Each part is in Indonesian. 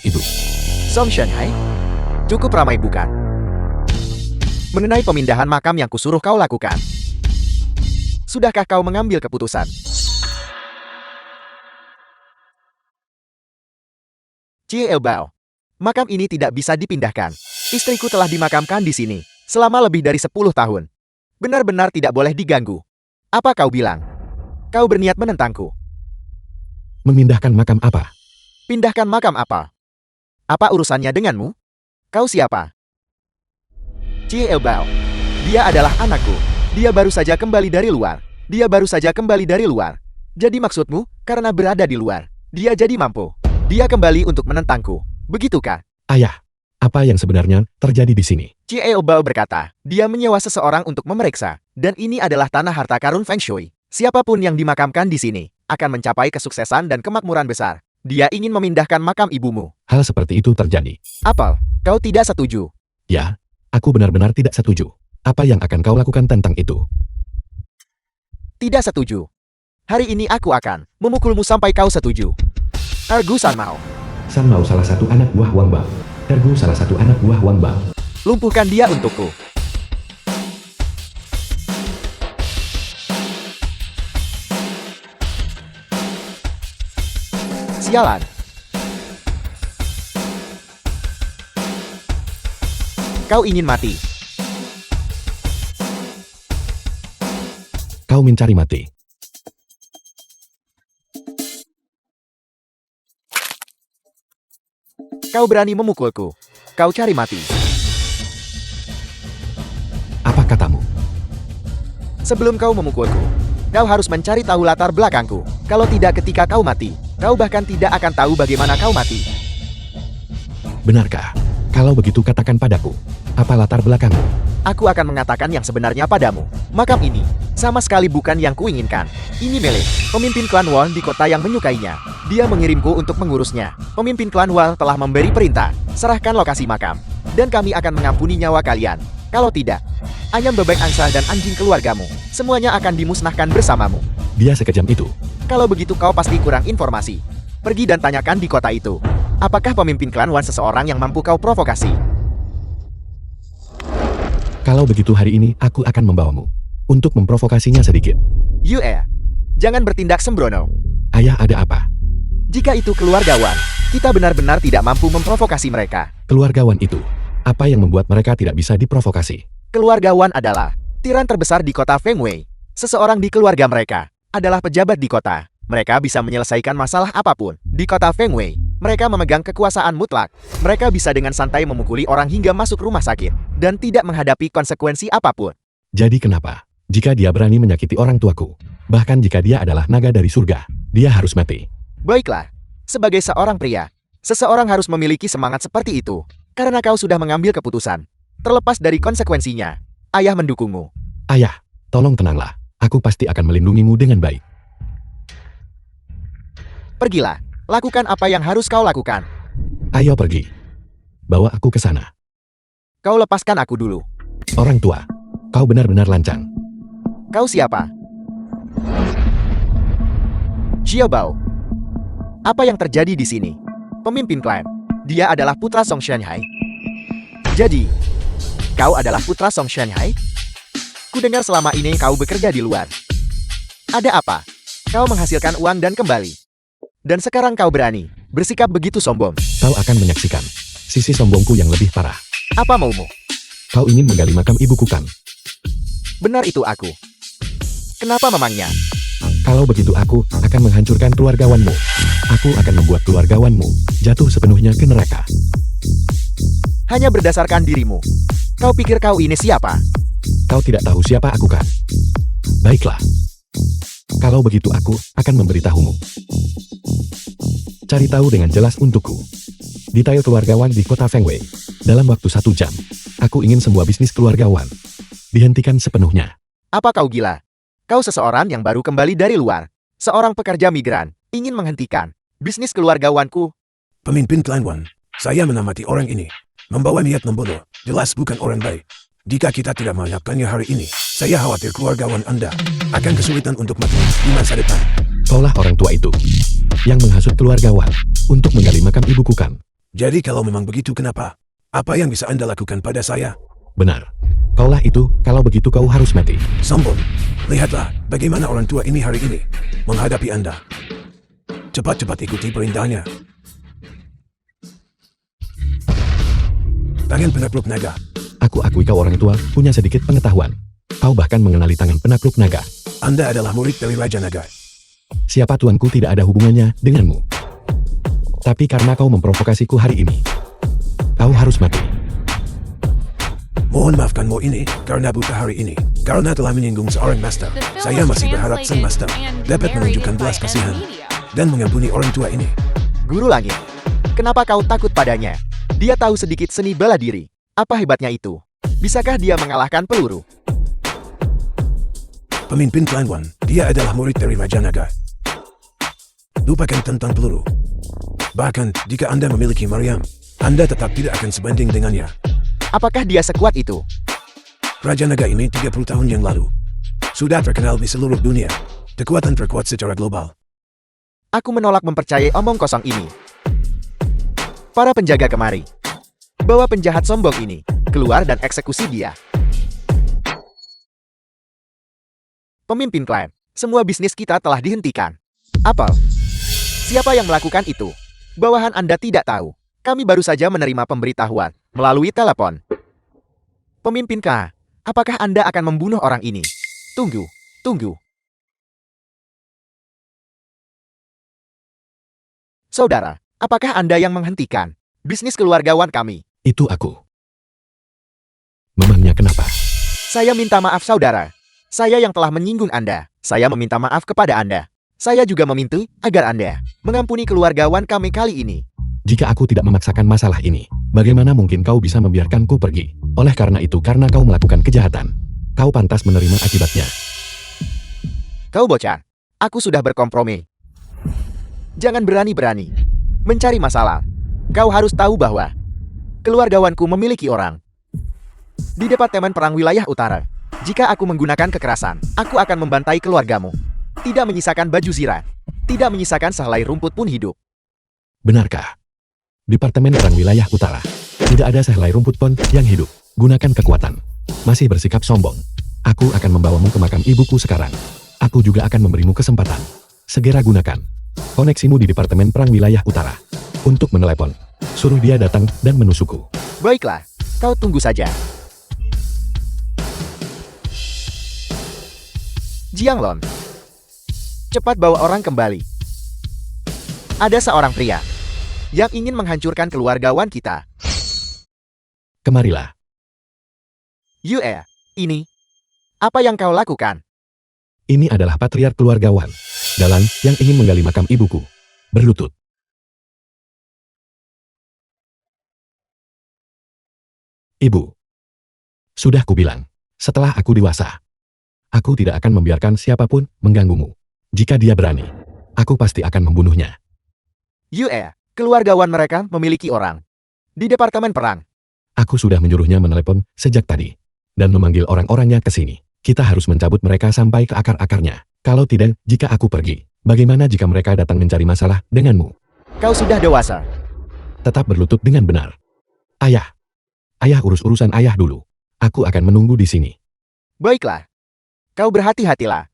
itu. Song Shanghai? Cukup ramai bukan? Mengenai pemindahan makam yang kusuruh kau lakukan. Sudahkah kau mengambil keputusan? Cie Elbao. Makam ini tidak bisa dipindahkan. Istriku telah dimakamkan di sini selama lebih dari 10 tahun. Benar-benar tidak boleh diganggu. Apa kau bilang? Kau berniat menentangku. Memindahkan makam apa? Pindahkan makam apa? Apa urusannya denganmu? Kau siapa? Cie Elbao. Dia adalah anakku. Dia baru saja kembali dari luar. Jadi maksudmu, karena berada di luar, dia jadi mampu. Dia kembali untuk menentangku. Begitukah? Ayah, apa yang sebenarnya terjadi di sini? Cie Elbao berkata, dia menyewa seseorang untuk memeriksa. Dan ini adalah tanah harta karun Feng Shui. Siapapun yang dimakamkan di sini, akan mencapai kesuksesan dan kemakmuran besar. Dia ingin memindahkan makam ibumu. Hal seperti itu terjadi. Apel, kau tidak setuju? Ya, aku benar-benar tidak setuju. Apa yang akan kau lakukan tentang itu? Tidak setuju. Hari ini aku akan memukulmu sampai kau setuju. Ergu San Mao. San Mao salah satu anak buah Wang Bao. Ergu salah satu anak buah Wang Bao. Lumpuhkan dia untukku. Sialan. Kau ingin mati. Kau mencari mati. Kau berani memukulku. Kau cari mati. Apa katamu? Sebelum kau memukulku, kau harus mencari tahu latar belakangku. Kalau tidak ketika kau mati, kau bahkan tidak akan tahu bagaimana kau mati. Benarkah? Kalau begitu katakan padaku. Apa latar belakangmu? Aku akan mengatakan yang sebenarnya padamu. Makam ini sama sekali bukan yang kuinginkan. Ini Mele, pemimpin klan Wall di kota yang menyukainya. Dia mengirimku untuk mengurusnya. Pemimpin klan Wall telah memberi perintah, serahkan lokasi makam. Dan kami akan mengampuni nyawa kalian. Kalau tidak, ayam bebek angsa dan anjing keluargamu, semuanya akan dimusnahkan bersamamu. Dia sekejam itu. Kalau begitu kau pasti kurang informasi. Pergi dan tanyakan di kota itu. Apakah pemimpin klan Wan seseorang yang mampu kau provokasi? Kalau begitu hari ini aku akan membawamu. Untuk memprovokasinya sedikit. Yue, jangan bertindak sembrono. Ayah, ada apa? Jika itu keluarga Wan, kita benar-benar tidak mampu memprovokasi mereka. Keluarga Wan itu, apa yang membuat mereka tidak bisa diprovokasi? Keluarga Wan adalah tiran terbesar di kota Feng Wei. Seseorang di keluarga mereka adalah pejabat di kota. Mereka bisa menyelesaikan masalah apapun. Di kota Feng Wei, mereka memegang kekuasaan mutlak. Mereka bisa dengan santai memukuli orang hingga masuk rumah sakit, dan tidak menghadapi konsekuensi apapun. Jadi kenapa? Jika dia berani menyakiti orang tuaku, bahkan jika dia adalah naga dari surga, dia harus mati. Baiklah, sebagai seorang pria, seseorang harus memiliki semangat seperti itu. Karena kau sudah mengambil keputusan. Terlepas dari konsekuensinya, ayah mendukungmu. Ayah, tolong tenanglah. Aku pasti akan melindungimu dengan baik. Pergilah, lakukan apa yang harus kau lakukan. Ayo pergi. Bawa aku ke sana. Kau lepaskan aku dulu. Orang tua, kau benar-benar lancang. Kau siapa? Xiaobao. Apa yang terjadi di sini? Pemimpin klan. Dia adalah putra Song Shanghai. Jadi, kau adalah putra Song Shanghai? Kudengar selama ini kau bekerja di luar. Ada apa? Kau menghasilkan uang dan kembali. Dan sekarang kau berani bersikap begitu sombong. Kau akan menyaksikan sisi sombongku yang lebih parah. Apa maumu? Kau ingin menggali makam ibuku kan? Benar itu aku. Kenapa memangnya? Kalau begitu aku akan menghancurkan keluargawanmu. Aku akan membuat keluargawanmu jatuh sepenuhnya ke neraka. Hanya berdasarkan dirimu. Kau pikir kau ini siapa? Kau tidak tahu siapa aku kan? Baiklah. Kalau begitu aku akan memberitahumu. Cari tahu dengan jelas untukku. Detail keluargawan di kota Feng Wei. Dalam waktu 1 jam, aku ingin semua bisnis keluargawan dihentikan sepenuhnya. Apa kau gila? Kau seseorang yang baru kembali dari luar. Seorang pekerja migran, ingin menghentikan bisnis keluargawanku. Pemimpin klan Wan, saya menamati orang ini. Membawa niat membunuh, jelas bukan orang baik. Jika kita tidak menangkapnya hari ini, saya khawatir keluargawan Anda akan kesulitan untuk mati di masa depan. Kaulah orang tua itu yang menghasut keluargawan untuk menggali makam ibuku kan? Jadi kalau memang begitu kenapa? Apa yang bisa Anda lakukan pada saya? Benar. Kaulah itu, kalau begitu kau harus mati. Sombong. Lihatlah bagaimana orang tua ini hari ini menghadapi Anda. Cepat-cepat ikuti perintahnya. Tangan penakluk naga. Aku akui kau orang tua, punya sedikit pengetahuan. Kau bahkan mengenali tangan penakluk naga. Anda adalah murid dari Raja Naga. Siapa tuanku tidak ada hubungannya denganmu. Tapi karena kau memprovokasiku hari ini, kau harus mati. Mohon maafkan Mo ini karena buta hari ini. Karena telah menyinggung seorang master. Saya masih berharap sang master dapat menunjukkan belas kasihan dan mengampuni orang tua ini. Guru Langit, kenapa kau takut padanya? Dia tahu sedikit seni bela diri. Apa hebatnya itu? Bisakah dia mengalahkan peluru? Pemimpin Klan Wan, dia adalah murid dari Raja Naga. Lupakan tentang peluru. Bahkan, jika Anda memiliki Mariam, Anda tetap tidak akan sebanding dengannya. Apakah dia sekuat itu? Raja Naga ini 30 tahun yang lalu sudah terkenal di seluruh dunia. Kekuatan terkuat secara global. Aku menolak mempercayai omong kosong ini. Para penjaga kemari. Bawa penjahat sombong ini keluar dan eksekusi dia. Pemimpin klan, semua bisnis kita telah dihentikan. Apel, siapa yang melakukan itu? Bawahan Anda tidak tahu. Kami baru saja menerima pemberitahuan melalui telepon. Pemimpin K, apakah Anda akan membunuh orang ini? Tunggu. Saudara, apakah Anda yang menghentikan bisnis keluargawan kami? Itu aku. Memangnya kenapa? Saya minta maaf saudara. Saya yang telah menyinggung Anda. Saya meminta maaf kepada Anda. Saya juga meminta agar Anda mengampuni keluargawan kami kali ini. Jika aku tidak memaksakan masalah ini, bagaimana mungkin kau bisa membiarkanku pergi? Oleh karena itu, karena kau melakukan kejahatan, kau pantas menerima akibatnya. Kau bocah, aku sudah berkompromi. Jangan berani-berani mencari masalah. Kau harus tahu bahwa keluargawanku memiliki orang di Departemen Perang Wilayah Utara. Jika aku menggunakan kekerasan, aku akan membantai keluargamu. Tidak menyisakan baju zirah, tidak menyisakan sehelai rumput pun hidup. Benarkah? Departemen Perang Wilayah Utara. Tidak ada sehelai rumput pun yang hidup. Gunakan kekuatan. Masih bersikap sombong. Aku akan membawamu ke makam ibuku sekarang. Aku juga akan memberimu kesempatan. Segera gunakan koneksimu di Departemen Perang Wilayah Utara untuk menelepon. Suruh dia datang dan menusukku. Baiklah, kau tunggu saja. Jianglong, cepat bawa orang kembali. Ada seorang pria yang ingin menghancurkan keluargawan kita. Kemarilah. Yue, ini apa yang kau lakukan? Ini adalah patriark keluargawan Dalang yang ingin menggali makam ibuku. Berlutut. Ibu. Sudah kubilang, setelah aku dewasa, aku tidak akan membiarkan siapapun mengganggumu. Jika dia berani, aku pasti akan membunuhnya. Yue, keluargawan mereka memiliki orang di Departemen Perang. Aku sudah menyuruhnya menelepon sejak tadi dan memanggil orang-orangnya ke sini. Kita harus mencabut mereka sampai ke akar-akarnya. Kalau tidak, jika aku pergi, bagaimana jika mereka datang mencari masalah denganmu? Kau sudah dewasa. Tetap berlutut dengan benar. Ayah. Ayah urus urusan ayah dulu. Aku akan menunggu di sini. Baiklah. Kau berhati-hatilah.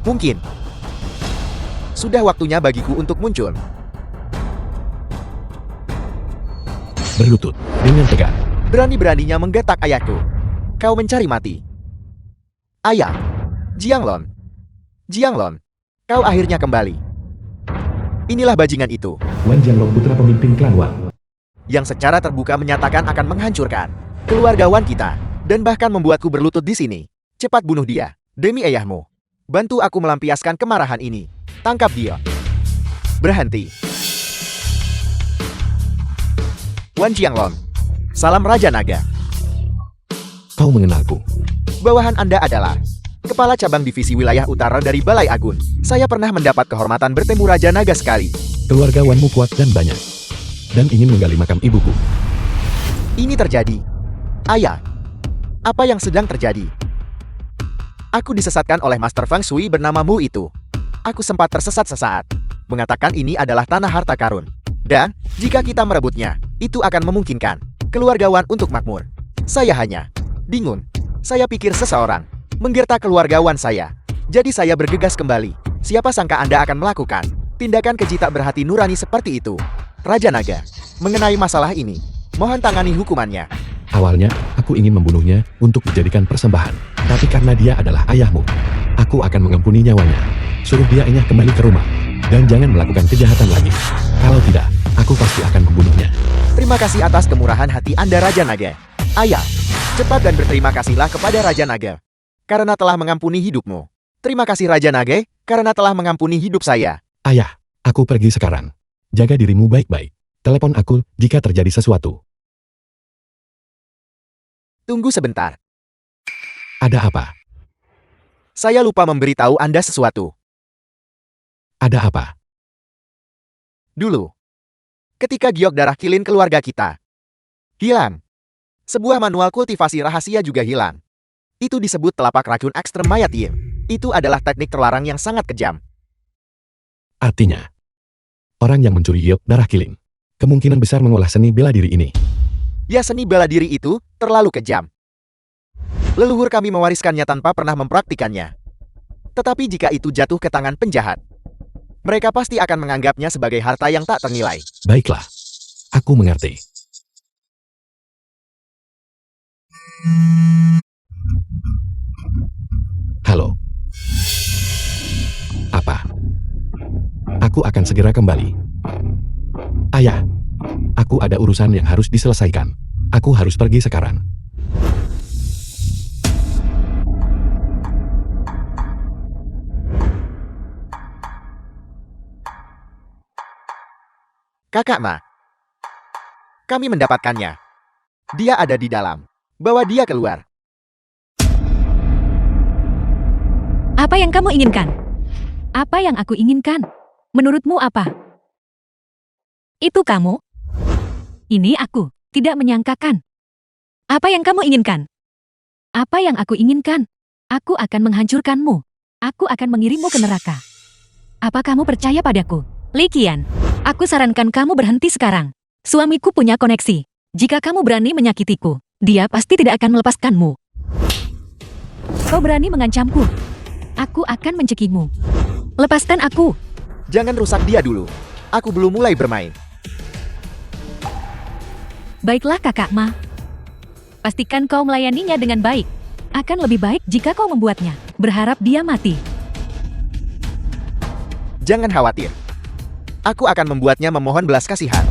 Mungkin sudah waktunya bagiku untuk muncul. Berlutut dengan tegak. Berani-beraninya menggetak ayahku. Kau mencari mati. Ayah. Jianglong. Jianglong. Kau akhirnya kembali. Inilah bajingan itu Wan Jianglong putra pemimpin klan Wan. yang secara terbuka menyatakan akan menghancurkan keluargawan kita dan bahkan membuatku berlutut di sini. Cepat bunuh dia, demi ayahmu. Bantu aku melampiaskan kemarahan ini. Tangkap dia. Berhenti. Wan Qianglong. Salam Raja Naga. Kau mengenalku. Bawahan Anda adalah Kepala Cabang Divisi Wilayah Utara dari Balai Agun. Saya pernah mendapat kehormatan bertemu Raja Naga sekali. Keluarga Wanmu kuat dan banyak. Dan ingin menggali makam ibuku. Ini terjadi. Ayah, apa yang sedang terjadi? Aku disesatkan oleh Master Feng Shui bernama Mu itu. Aku sempat tersesat sesaat. Mengatakan ini adalah tanah harta karun. Dan, jika kita merebutnya, itu akan memungkinkan keluarga Wan untuk makmur. Saya hanya bingung. Saya pikir seseorang menggerta keluarga Wan saya. Jadi saya bergegas kembali. Siapa sangka Anda akan melakukan tindakan keji tak berhati nurani seperti itu. Raja Naga, mengenai masalah ini, mohon tangani hukumannya. Awalnya, aku ingin membunuhnya untuk dijadikan persembahan. Tapi karena dia adalah ayahmu, aku akan mengampuni nyawanya. Suruh dia enyah kembali ke rumah. Dan jangan melakukan kejahatan lagi. Kalau tidak, aku pasti akan membunuhnya. Terima kasih atas kemurahan hati Anda Raja Naga. Ayah, cepat dan berterima kasihlah kepada Raja Naga karena telah mengampuni hidupmu. Terima kasih Raja Naga karena telah mengampuni hidup saya. Ayah, aku pergi sekarang. Jaga dirimu baik-baik. Telepon aku jika terjadi sesuatu. Tunggu sebentar. Ada apa? Saya lupa memberitahu Anda sesuatu. Ada apa? Dulu, ketika giok darah kilin keluarga kita hilang, sebuah manual kultivasi rahasia juga hilang. Itu disebut telapak racun ekstrem mayat Yin. Itu adalah teknik terlarang yang sangat kejam. Artinya, orang yang mencuri giok darah kilin kemungkinan besar mengolah seni bela diri ini. Ya, seni bela diri itu terlalu kejam. Leluhur kami mewariskannya tanpa pernah mempraktikannya. Tetapi jika itu jatuh ke tangan penjahat, mereka pasti akan menganggapnya sebagai harta yang tak ternilai. Baiklah, aku mengerti. Halo. Apa? Aku akan segera kembali. Ayah, aku ada urusan yang harus diselesaikan. Aku harus pergi sekarang. Kakak Ma, kami mendapatkannya. Dia ada di dalam. Bawa dia keluar. Apa yang kamu inginkan? Apa yang aku inginkan? Menurutmu apa? Itu kamu? Ini aku. Tidak menyangkakan. Apa yang kamu inginkan? Apa yang aku inginkan? Aku akan menghancurkanmu. Aku akan mengirimmu ke neraka. Apa kamu percaya padaku? Li Qian, aku sarankan kamu berhenti sekarang. Suamiku punya koneksi. Jika kamu berani menyakitiku, dia pasti tidak akan melepaskanmu. Kau berani mengancamku. Aku akan mencekimu. Lepaskan aku. Jangan rusak dia dulu. Aku belum mulai bermain. Baiklah kakak Ma. Pastikan kau melayaninya dengan baik. Akan lebih baik jika kau membuatnya berharap dia mati. Jangan khawatir. Aku akan membuatnya memohon belas kasihan.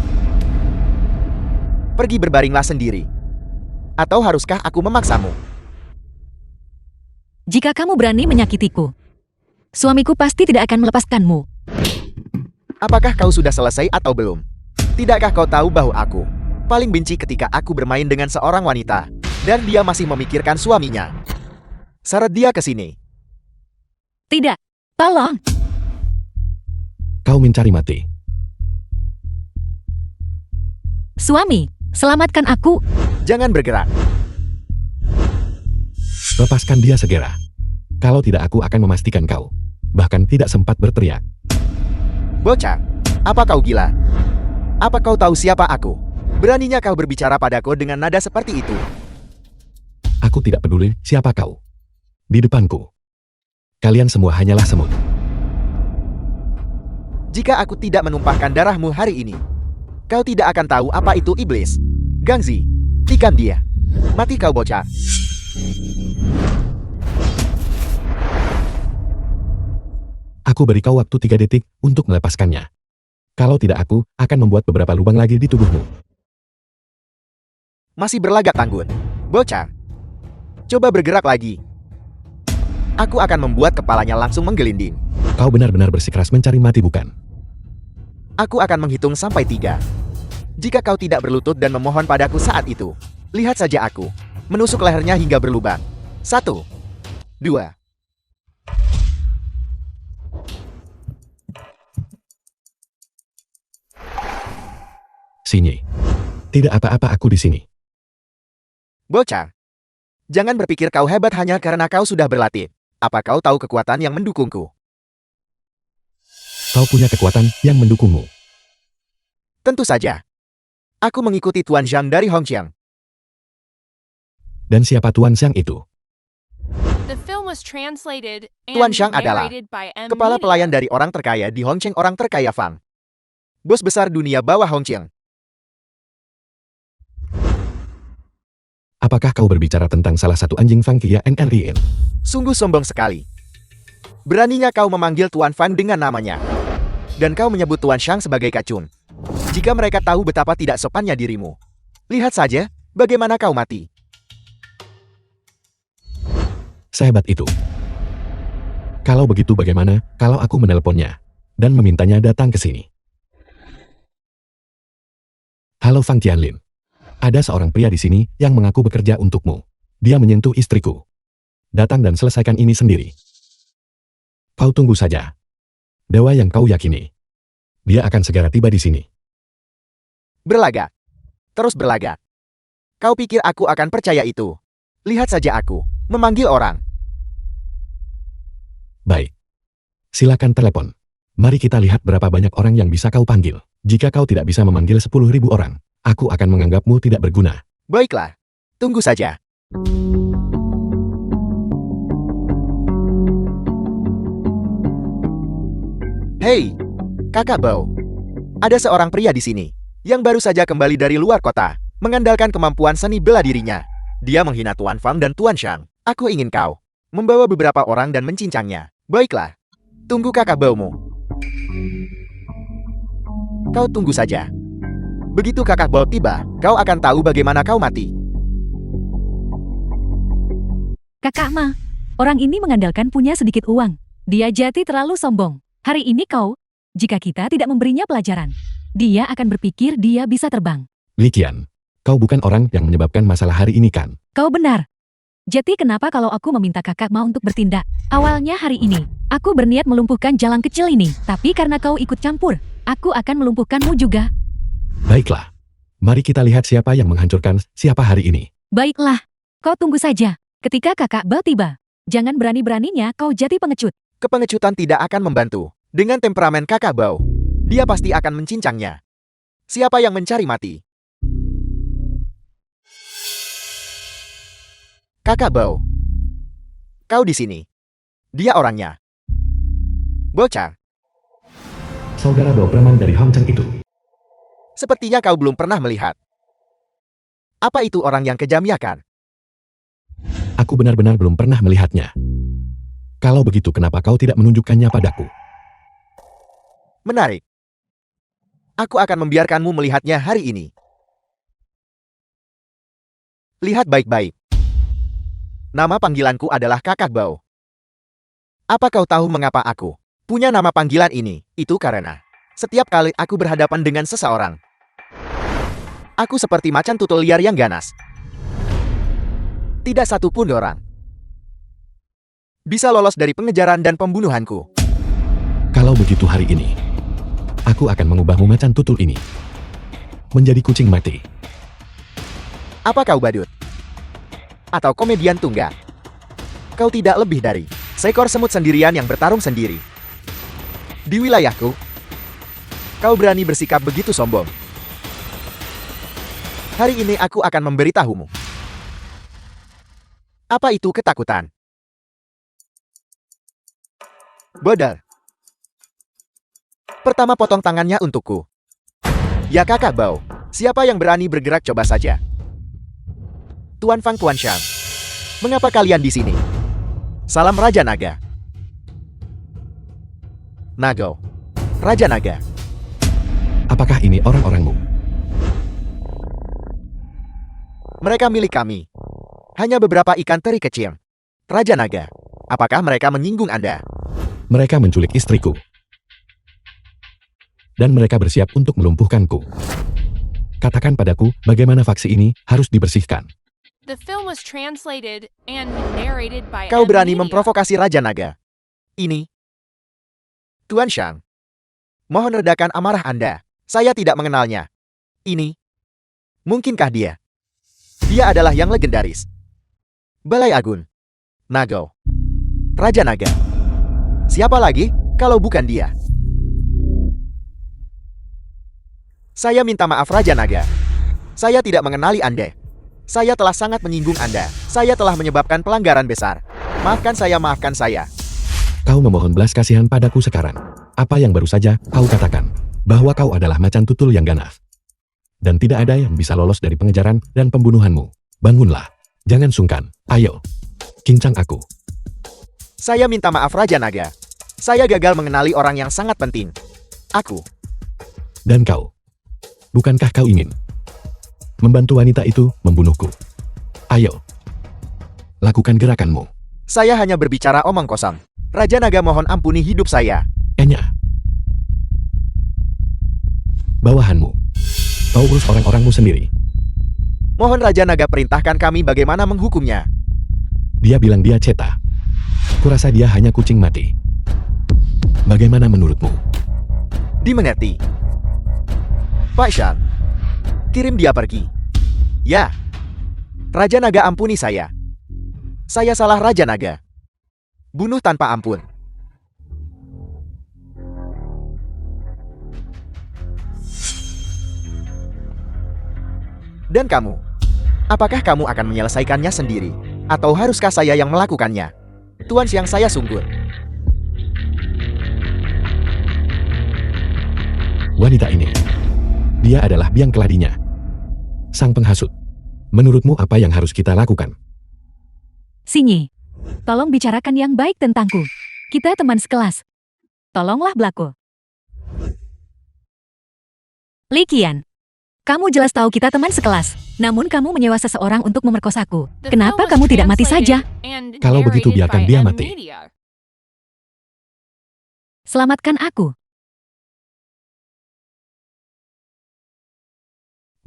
Pergi berbaringlah sendiri. Atau haruskah aku memaksamu? Jika kamu berani menyakitiku, suamiku pasti tidak akan melepaskanmu. Apakah kau sudah selesai atau belum? Tidakkah kau tahu bahwa aku paling benci ketika aku bermain dengan seorang wanita dan dia masih memikirkan suaminya? Seret dia ke sini. Tidak, tolong. Kau mencari mati. Suami, selamatkan aku. Jangan bergerak. Lepaskan dia segera. Kalau tidak aku akan memastikan kau. Bahkan tidak sempat berteriak. Bocah, apa kau gila? Apa kau tahu siapa aku? Beraninya kau berbicara padaku dengan nada seperti itu? Aku tidak peduli siapa kau. Di depanku. Kalian semua hanyalah semut. Jika aku tidak menumpahkan darahmu hari ini, kau tidak akan tahu apa itu iblis. Gangzi, tikam dia. Mati kau bocah. Aku beri kau waktu 3 detik untuk melepaskannya. Kalau tidak aku akan membuat beberapa lubang lagi di tubuhmu. Masih berlagak tanggun. Bocah. Coba bergerak lagi. Aku akan membuat kepalanya langsung menggelinding. Kau benar-benar bersikeras mencari mati bukan? Aku akan menghitung sampai 3. Jika kau tidak berlutut dan memohon padaku saat itu, lihat saja aku menusuk lehernya hingga berlubang. 1, 2. Sini. Tidak apa-apa aku di sini. Bocah, jangan berpikir kau hebat hanya karena kau sudah berlatih. Apa kau tahu kekuatan yang mendukungku? Kau punya kekuatan yang mendukungmu. Tentu saja. Aku mengikuti Tuan Zhang dari Hongqiang. Dan siapa Tuan Xiang itu? The film was translated and Tuan Zhang adalah narrated by M. Kepala Media. pelayan dari orang terkaya di Hongqiang, orang terkaya Fang. Bos besar dunia bawah Hongqiang. Apakah kau berbicara tentang salah satu anjing Fang Kia NRIN? Sungguh sombong sekali. Beraninya kau memanggil Tuan Fan dengan namanya. Dan kau menyebut Tuan Zhang sebagai kacun. Jika mereka tahu betapa tidak sopannya dirimu. Lihat saja, bagaimana kau mati. Sehebat itu. Kalau begitu bagaimana kalau aku menelponnya dan memintanya datang ke sini? Halo Fang Tianlin. Ada seorang pria di sini yang mengaku bekerja untukmu. Dia menyentuh istriku. Datang dan selesaikan ini sendiri. Kau tunggu saja. Dewa yang kau yakini. Dia akan segera tiba di sini. Berlagak. Terus berlagak. Kau pikir aku akan percaya itu? Lihat saja aku memanggil orang. Baik. Silakan telepon. Mari kita lihat berapa banyak orang yang bisa kau panggil. Jika kau tidak bisa memanggil 10.000 orang, aku akan menganggapmu tidak berguna. Baiklah. Tunggu saja. Hei, Kakak Bao. Ada seorang pria di sini yang baru saja kembali dari luar kota, mengandalkan kemampuan seni bela dirinya. Dia menghina Tuan Fang dan Tuan Zhang. Aku ingin kau membawa beberapa orang dan mencincangnya. Baiklah. Tunggu Kakak Bao-mu. Kau tunggu saja. Begitu Kakak Bao tiba, kau akan tahu bagaimana kau mati. Kakak Ma, orang ini mengandalkan punya sedikit uang. Dia jadi terlalu sombong. Hari ini kau, jika kita tidak memberinya pelajaran, dia akan berpikir dia bisa terbang. Li Qian, kau bukan orang yang menyebabkan masalah hari ini kan? Kau benar. Jadi kenapa kalau aku meminta kakak Ma untuk bertindak? Awalnya hari ini, aku berniat melumpuhkan jalan kecil ini. Tapi karena kau ikut campur, aku akan melumpuhkanmu juga. Baiklah. Mari kita lihat siapa yang menghancurkan siapa hari ini. Baiklah, kau tunggu saja. Ketika kakak Bao tiba, jangan berani-beraninya kau jadi pengecut. Kepengecutan tidak akan membantu. Dengan temperamen Kakak Bao, dia pasti akan mencincangnya. Siapa yang mencari mati? Kakak Bao. Kau di sini. Dia orangnya. Bocah, Saudara Bao preman dari Hongcheng itu. sepertinya kau belum pernah melihat. Apa itu orang yang kejam ya kan? Aku benar-benar belum pernah melihatnya. Kalau begitu kenapa kau tidak menunjukkannya padaku? Menarik. Aku akan membiarkanmu melihatnya hari ini. Lihat baik-baik. Nama panggilanku adalah Kakak Bao. Apa kau tahu mengapa aku punya nama panggilan ini? Itu karena setiap kali aku berhadapan dengan seseorang, aku seperti macan tutul liar yang ganas. Tidak satu pun orang bisa lolos dari pengejaran dan pembunuhanku. Kalau begitu hari ini, aku akan mengubahmu macan tutul ini menjadi kucing mati. Apa kau badut? Atau komedian tunggal? Kau tidak lebih dari seekor semut sendirian yang bertarung sendiri. Di wilayahku, kau berani bersikap begitu sombong. Hari ini aku akan memberitahumu. Apa itu ketakutan? Bodal. Pertama potong tangannya untukku. Ya Kakak Bao, siapa yang berani bergerak coba saja. Tuan Fang, Tuan Zhang. Mengapa kalian di sini? Salam Raja Naga. Nago. Raja Naga. Apakah ini orang-orangmu? Mereka milik kami. Hanya beberapa ikan teri kecil. Raja Naga. Apakah mereka menyinggung Anda? Mereka menculik istriku. Dan mereka bersiap untuk melumpuhkanku. Katakan padaku, bagaimana faksi ini harus dibersihkan. The film was translated and narrated by Kau berani Media. memprovokasi Raja Naga. Ini. Tuan Shang. Mohon redakan amarah Anda. Saya tidak mengenalnya. Ini. Mungkinkah dia? Dia adalah yang legendaris. Balai Agun. Nagao. Raja Naga. Siapa lagi kalau bukan dia? Saya minta maaf Raja Naga. Saya tidak mengenali Anda. Saya telah sangat menyinggung Anda. Saya telah menyebabkan pelanggaran besar. Maafkan saya, maafkan saya. Kau memohon belas kasihan padaku sekarang. Apa yang baru saja kau katakan? Bahwa kau adalah macan tutul yang ganas. Dan tidak ada yang bisa lolos dari pengejaran dan pembunuhanmu. Bangunlah. Jangan sungkan. Ayo. Kincang aku. Saya minta maaf Raja Naga. Saya gagal mengenali orang yang sangat penting. Aku. Dan kau. Bukankah kau ingin membantu wanita itu membunuhku? Ayo. Lakukan gerakanmu. Saya hanya berbicara omong kosong. Raja Naga mohon ampuni hidup saya. Enya. Bawahanmu. Kau urus orang-orangmu sendiri. Mohon Raja Naga perintahkan kami bagaimana menghukumnya. Dia bilang dia ceta. Kurasa dia hanya kucing mati. Bagaimana menurutmu? Dimengerti. Pak Shan. Kirim dia pergi. Ya. Raja Naga ampuni saya. Saya salah Raja Naga. Bunuh tanpa ampun. Dan kamu? Apakah kamu akan menyelesaikannya sendiri? Atau haruskah saya yang melakukannya? Tuan Siang, saya sungguh. Wanita ini. Dia adalah biang keladinya. Sang penghasut. Menurutmu apa yang harus kita lakukan? Sinyi, tolong bicarakan yang baik tentangku. Kita teman sekelas. Tolonglah Blako. Li Qian, kamu jelas tahu kita teman sekelas. Namun kamu menyewa seseorang untuk memerkosaku. The Kenapa film kamu was tidak mati saja? translated and Kalau begitu, narrated biarkan by dia mati. Media. Selamatkan aku.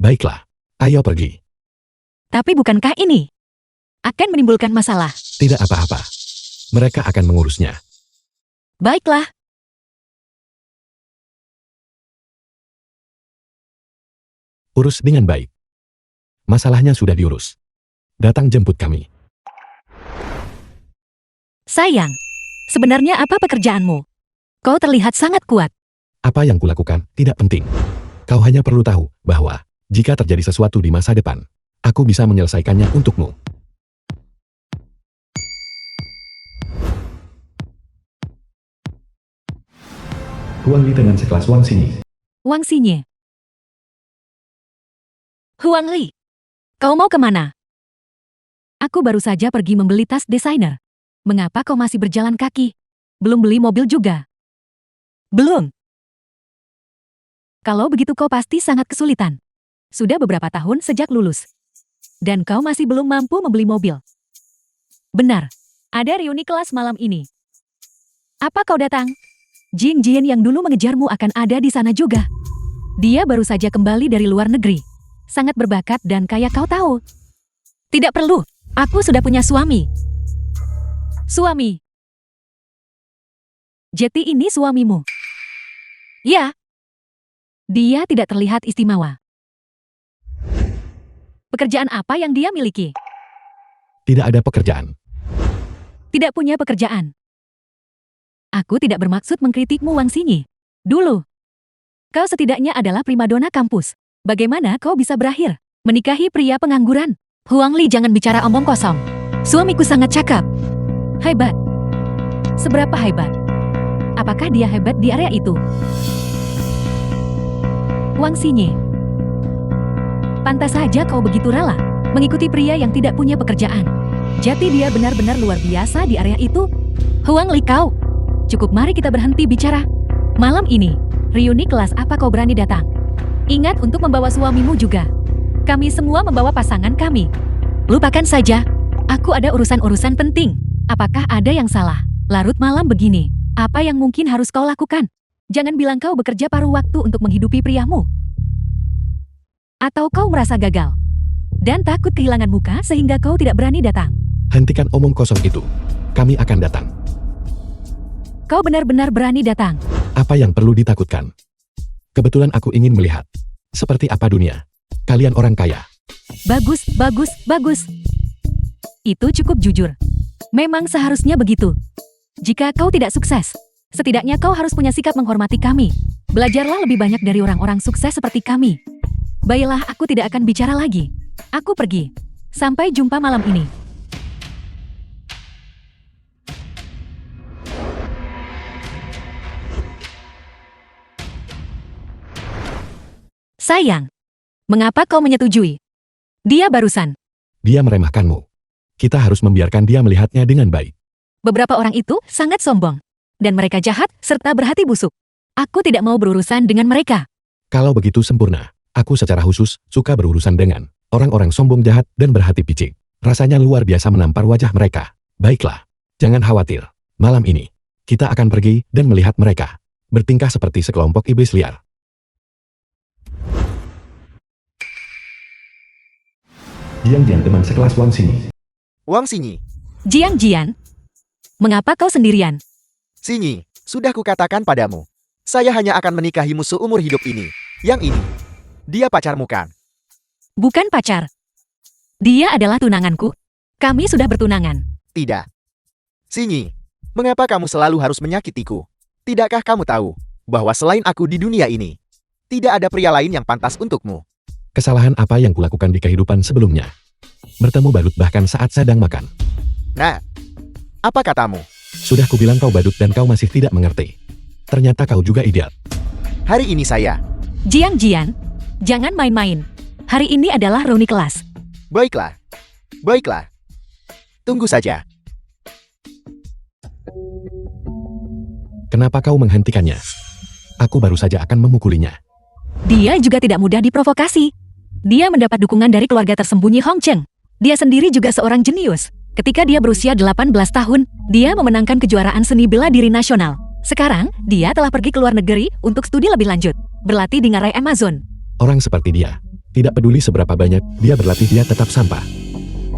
Baiklah. Ayo pergi. Tapi bukankah ini akan menimbulkan masalah? Tidak apa-apa. Mereka akan mengurusnya. Baiklah. Urus dengan baik. Masalahnya sudah diurus. Datang jemput kami. Sayang, sebenarnya apa pekerjaanmu? Kau terlihat sangat kuat. Apa yang kulakukan tidak penting. Kau hanya perlu tahu bahwa jika terjadi sesuatu di masa depan, aku bisa menyelesaikannya untukmu. Huang Li dengan sekelas Wang Xinyi. Wang Xinye. Huang Li, kau mau kemana? Aku baru saja pergi membeli tas desainer. Mengapa kau masih berjalan kaki? Belum beli mobil juga? Belum. Kalau begitu kau pasti sangat kesulitan. Sudah beberapa tahun sejak lulus. Dan kau masih belum mampu membeli mobil. Benar, ada reuni kelas malam ini. Apa kau datang? Jing Jian yang dulu mengejarmu akan ada di sana juga. Dia baru saja kembali dari luar negeri. Sangat berbakat dan kaya kau tahu. Tidak perlu, aku sudah punya suami. Suami? Jeti ini suamimu? Ya. Dia tidak terlihat istimewa. Pekerjaan apa yang dia miliki? Tidak ada pekerjaan. Tidak punya pekerjaan. Aku tidak bermaksud mengkritikmu Wang Xinyi. Dulu, kau setidaknya adalah primadona kampus. Bagaimana kau bisa berakhir menikahi pria pengangguran? Huang Li, jangan bicara omong kosong. Suamiku sangat cakap. Hebat. Seberapa hebat? Apakah dia hebat di area itu? Wang Xinyi, pantas saja kau begitu rela mengikuti pria yang tidak punya pekerjaan. Jati dia benar-benar luar biasa di area itu. Huang Li, kau. Cukup, mari kita berhenti bicara. Malam ini, reuni kelas apa kau berani datang? Ingat untuk membawa suamimu juga. Kami semua membawa pasangan kami. Lupakan saja. Aku ada urusan-urusan penting. Apakah ada yang salah? Larut malam begini, apa yang mungkin harus kau lakukan? Jangan bilang kau bekerja paruh waktu untuk menghidupi priamu. Atau kau merasa gagal dan takut kehilangan muka sehingga kau tidak berani datang. Hentikan omong kosong itu. Kami akan datang. Kau benar-benar berani datang. Apa yang perlu ditakutkan? Kebetulan aku ingin melihat seperti apa dunia. Kalian orang kaya. Bagus, bagus, bagus. Itu cukup jujur. Memang seharusnya begitu. Jika kau tidak sukses, setidaknya kau harus punya sikap menghormati kami. Belajarlah lebih banyak dari orang-orang sukses seperti kami. Baiklah, aku tidak akan bicara lagi. Aku pergi. Sampai jumpa malam ini. Sayang, mengapa kau menyetujui? Dia barusan. Dia meremehkanmu. Kita harus membiarkan dia melihatnya dengan baik. Beberapa orang itu sangat sombong. Dan mereka jahat serta berhati busuk. Aku tidak mau berurusan dengan mereka. Kalau begitu sempurna. Aku secara khusus suka berurusan dengan orang-orang sombong, jahat, dan berhati picik. Rasanya luar biasa menampar wajah mereka. Baiklah, jangan khawatir. Malam ini, kita akan pergi dan melihat mereka bertingkah seperti sekelompok iblis liar. Jiang teman sekelas Wang Xinyi. Wang Xinyi, Jiang, mengapa kau sendirian? Xinyi, sudah kukatakan padamu. Saya hanya akan menikahimu seumur hidup ini. Yang ini, dia pacarmu kan? Bukan pacar. Dia adalah tunanganku. Kami sudah bertunangan. Tidak. Xinyi, mengapa kamu selalu harus menyakitiku? Tidakkah kamu tahu bahwa selain aku di dunia ini, tidak ada pria lain yang pantas untukmu? Kesalahan apa yang kulakukan di kehidupan sebelumnya? Bertemu badut bahkan saat sedang makan. Nah, apa katamu? Sudah kubilang kau badut dan kau masih tidak mengerti. Ternyata kau juga idiot. Hari ini saya. Jiang, jangan main-main. Hari ini adalah reuni kelas. Baiklah. Baiklah. Tunggu saja. Kenapa kau menghentikannya? Aku baru saja akan memukulinya. Dia juga tidak mudah diprovokasi. Dia mendapat dukungan dari keluarga tersembunyi Hong Cheng. Dia sendiri juga seorang jenius. Ketika dia berusia 18 tahun, dia memenangkan kejuaraan seni bela diri nasional. Sekarang, dia telah pergi ke luar negeri untuk studi lebih lanjut, berlatih di ngarai Amazon. Orang seperti dia, tidak peduli seberapa banyak dia berlatih, dia tetap sampah.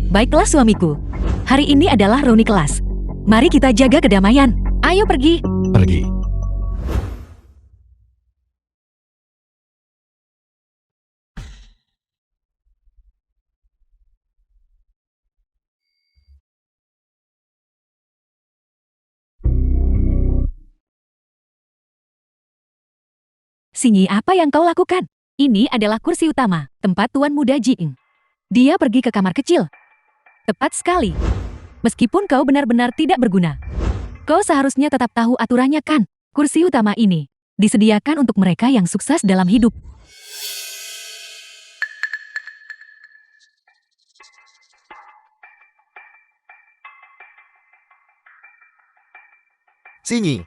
Baiklah suamiku, hari ini adalah reuni kelas. Mari kita jaga kedamaian. Ayo pergi. Pergi. Xinyi, apa yang kau lakukan? Ini adalah kursi utama, tempat Tuan Muda Jing. Dia pergi ke kamar kecil. Tepat sekali. Meskipun kau benar-benar tidak berguna, kau seharusnya tetap tahu aturannya kan? Kursi utama ini disediakan untuk mereka yang sukses dalam hidup. Xinyi,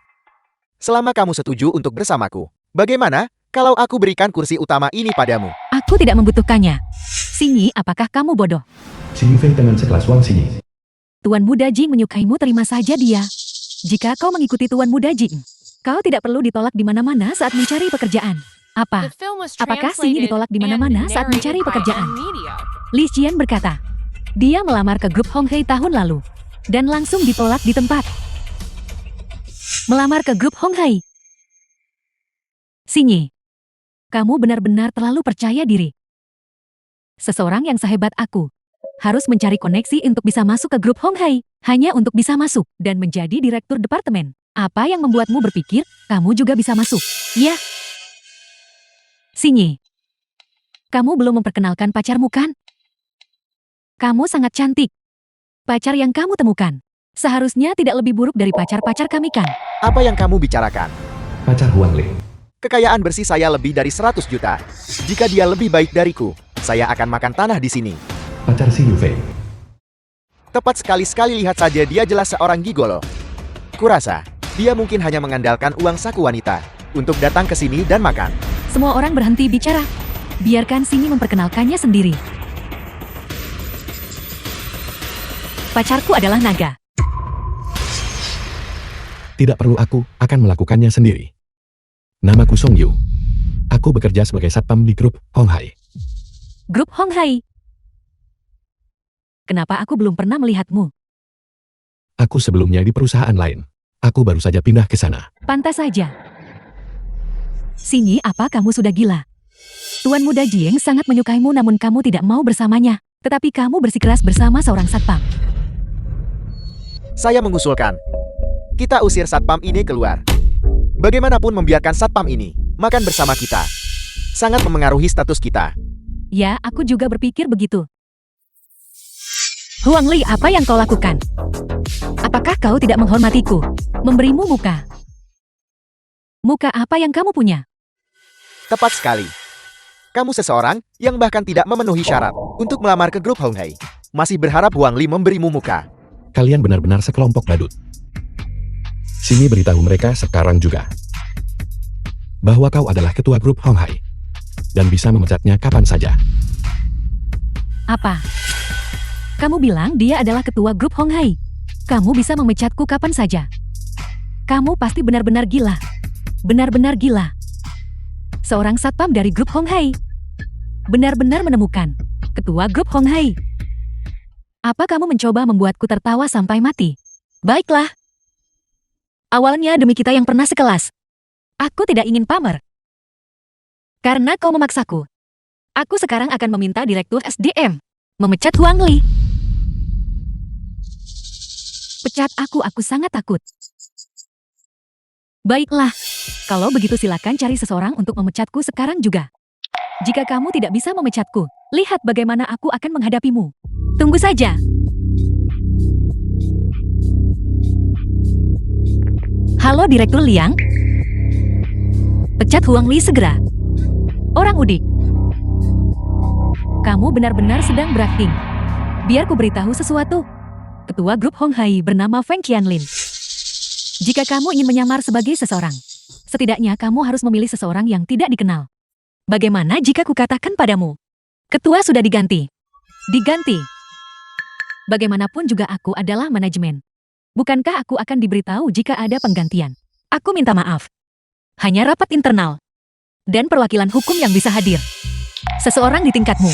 selama kamu setuju untuk bersamaku, bagaimana kalau aku berikan kursi utama ini padamu? Aku tidak membutuhkannya. Xinyi, apakah kamu bodoh? Xinyi Feng teman sekelas Wang Xinyi. Tuan Muda Jing menyukaimu, terima saja dia. Jika kau mengikuti Tuan Muda Jing, kau tidak perlu ditolak di mana-mana saat mencari pekerjaan. Apa? The film was Apakah Xinyi translated ditolak di and mana-mana saat narrated mencari by pekerjaan? Media. Li Xian berkata, dia melamar ke grup Hong Hei tahun lalu, dan langsung ditolak di tempat. Melamar ke grup Hong Hei. Xinyi, kamu benar-benar terlalu percaya diri. Seseorang yang sehebat aku harus mencari koneksi untuk bisa masuk ke grup Hong Hei, hanya untuk bisa masuk dan menjadi direktur departemen. Apa yang membuatmu berpikir kamu juga bisa masuk? Ya. Xinyi, kamu belum memperkenalkan pacarmu kan? Kamu sangat cantik. Pacar yang kamu temukan seharusnya tidak lebih buruk dari pacar-pacar kami kan? Apa yang kamu bicarakan? Pacar Huang Lei. Kekayaan bersih saya lebih dari 100 juta. Jika dia lebih baik dariku, saya akan makan tanah di sini. Pacar Xi Yufei. Tepat sekali lihat saja, dia jelas seorang gigolo. Kurasa, dia mungkin hanya mengandalkan uang saku wanita untuk datang ke sini dan makan. Semua orang berhenti bicara. Biarkan Xinyi memperkenalkannya sendiri. Pacarku adalah naga. Tidak perlu, aku akan melakukannya sendiri. Namaku Song Yu. Aku bekerja sebagai satpam di grup Hong Hai. Grup Hong Hai. Kenapa aku belum pernah melihatmu? Aku sebelumnya di perusahaan lain. Aku baru saja pindah ke sana. Pantas saja. Sinyi, apa kamu sudah gila? Tuan muda Jieng sangat menyukaimu namun kamu tidak mau bersamanya. Tetapi kamu bersikeras bersama seorang satpam. Saya mengusulkan, kita usir satpam ini keluar. Bagaimanapun membiarkan satpam ini makan bersama kita sangat memengaruhi status kita. Ya, aku juga berpikir begitu. Huang Li, apa yang kau lakukan? Apakah kau tidak menghormatiku? Memberimu muka. Muka apa yang kamu punya? Tepat sekali. Kamu seseorang yang bahkan tidak memenuhi syarat untuk melamar ke grup Hong Hai. Masih berharap Huang Li memberimu muka. Kalian benar-benar sekelompok badut. Sini beritahu mereka sekarang juga bahwa kau adalah ketua grup Hong Hai dan bisa memecatnya kapan saja. Apa? Kamu bilang dia adalah ketua grup Hong Hai. Kamu bisa memecatku kapan saja. Kamu pasti benar-benar gila. Benar-benar gila. Seorang satpam dari grup Hong Hai benar-benar menemukan ketua grup Hong Hai. Apa kamu mencoba membuatku tertawa sampai mati? Baiklah. Awalnya demi kita yang pernah sekelas. Aku tidak ingin pamer. Karena kau memaksaku. Aku sekarang akan meminta Direktur SDM memecat Huang Li. Pecat aku sangat takut. Baiklah. Kalau begitu silakan cari seseorang untuk memecatku sekarang juga. Jika kamu tidak bisa memecatku, lihat bagaimana aku akan menghadapimu. Tunggu saja. Halo Direktur Liang. Pecat Huang Li segera. Orang udik. Kamu benar-benar sedang berakting. Biar ku beritahu sesuatu. Ketua grup Hong Hai bernama Feng Qianlin. Jika kamu ingin menyamar sebagai seseorang, setidaknya kamu harus memilih seseorang yang tidak dikenal. Bagaimana jika kukatakan padamu? Ketua sudah diganti. Diganti. Bagaimanapun juga aku adalah manajemen. Bukankah aku akan diberitahu jika ada penggantian? Aku minta maaf. Hanya rapat internal. Dan perwakilan hukum yang bisa hadir. Seseorang di tingkatmu.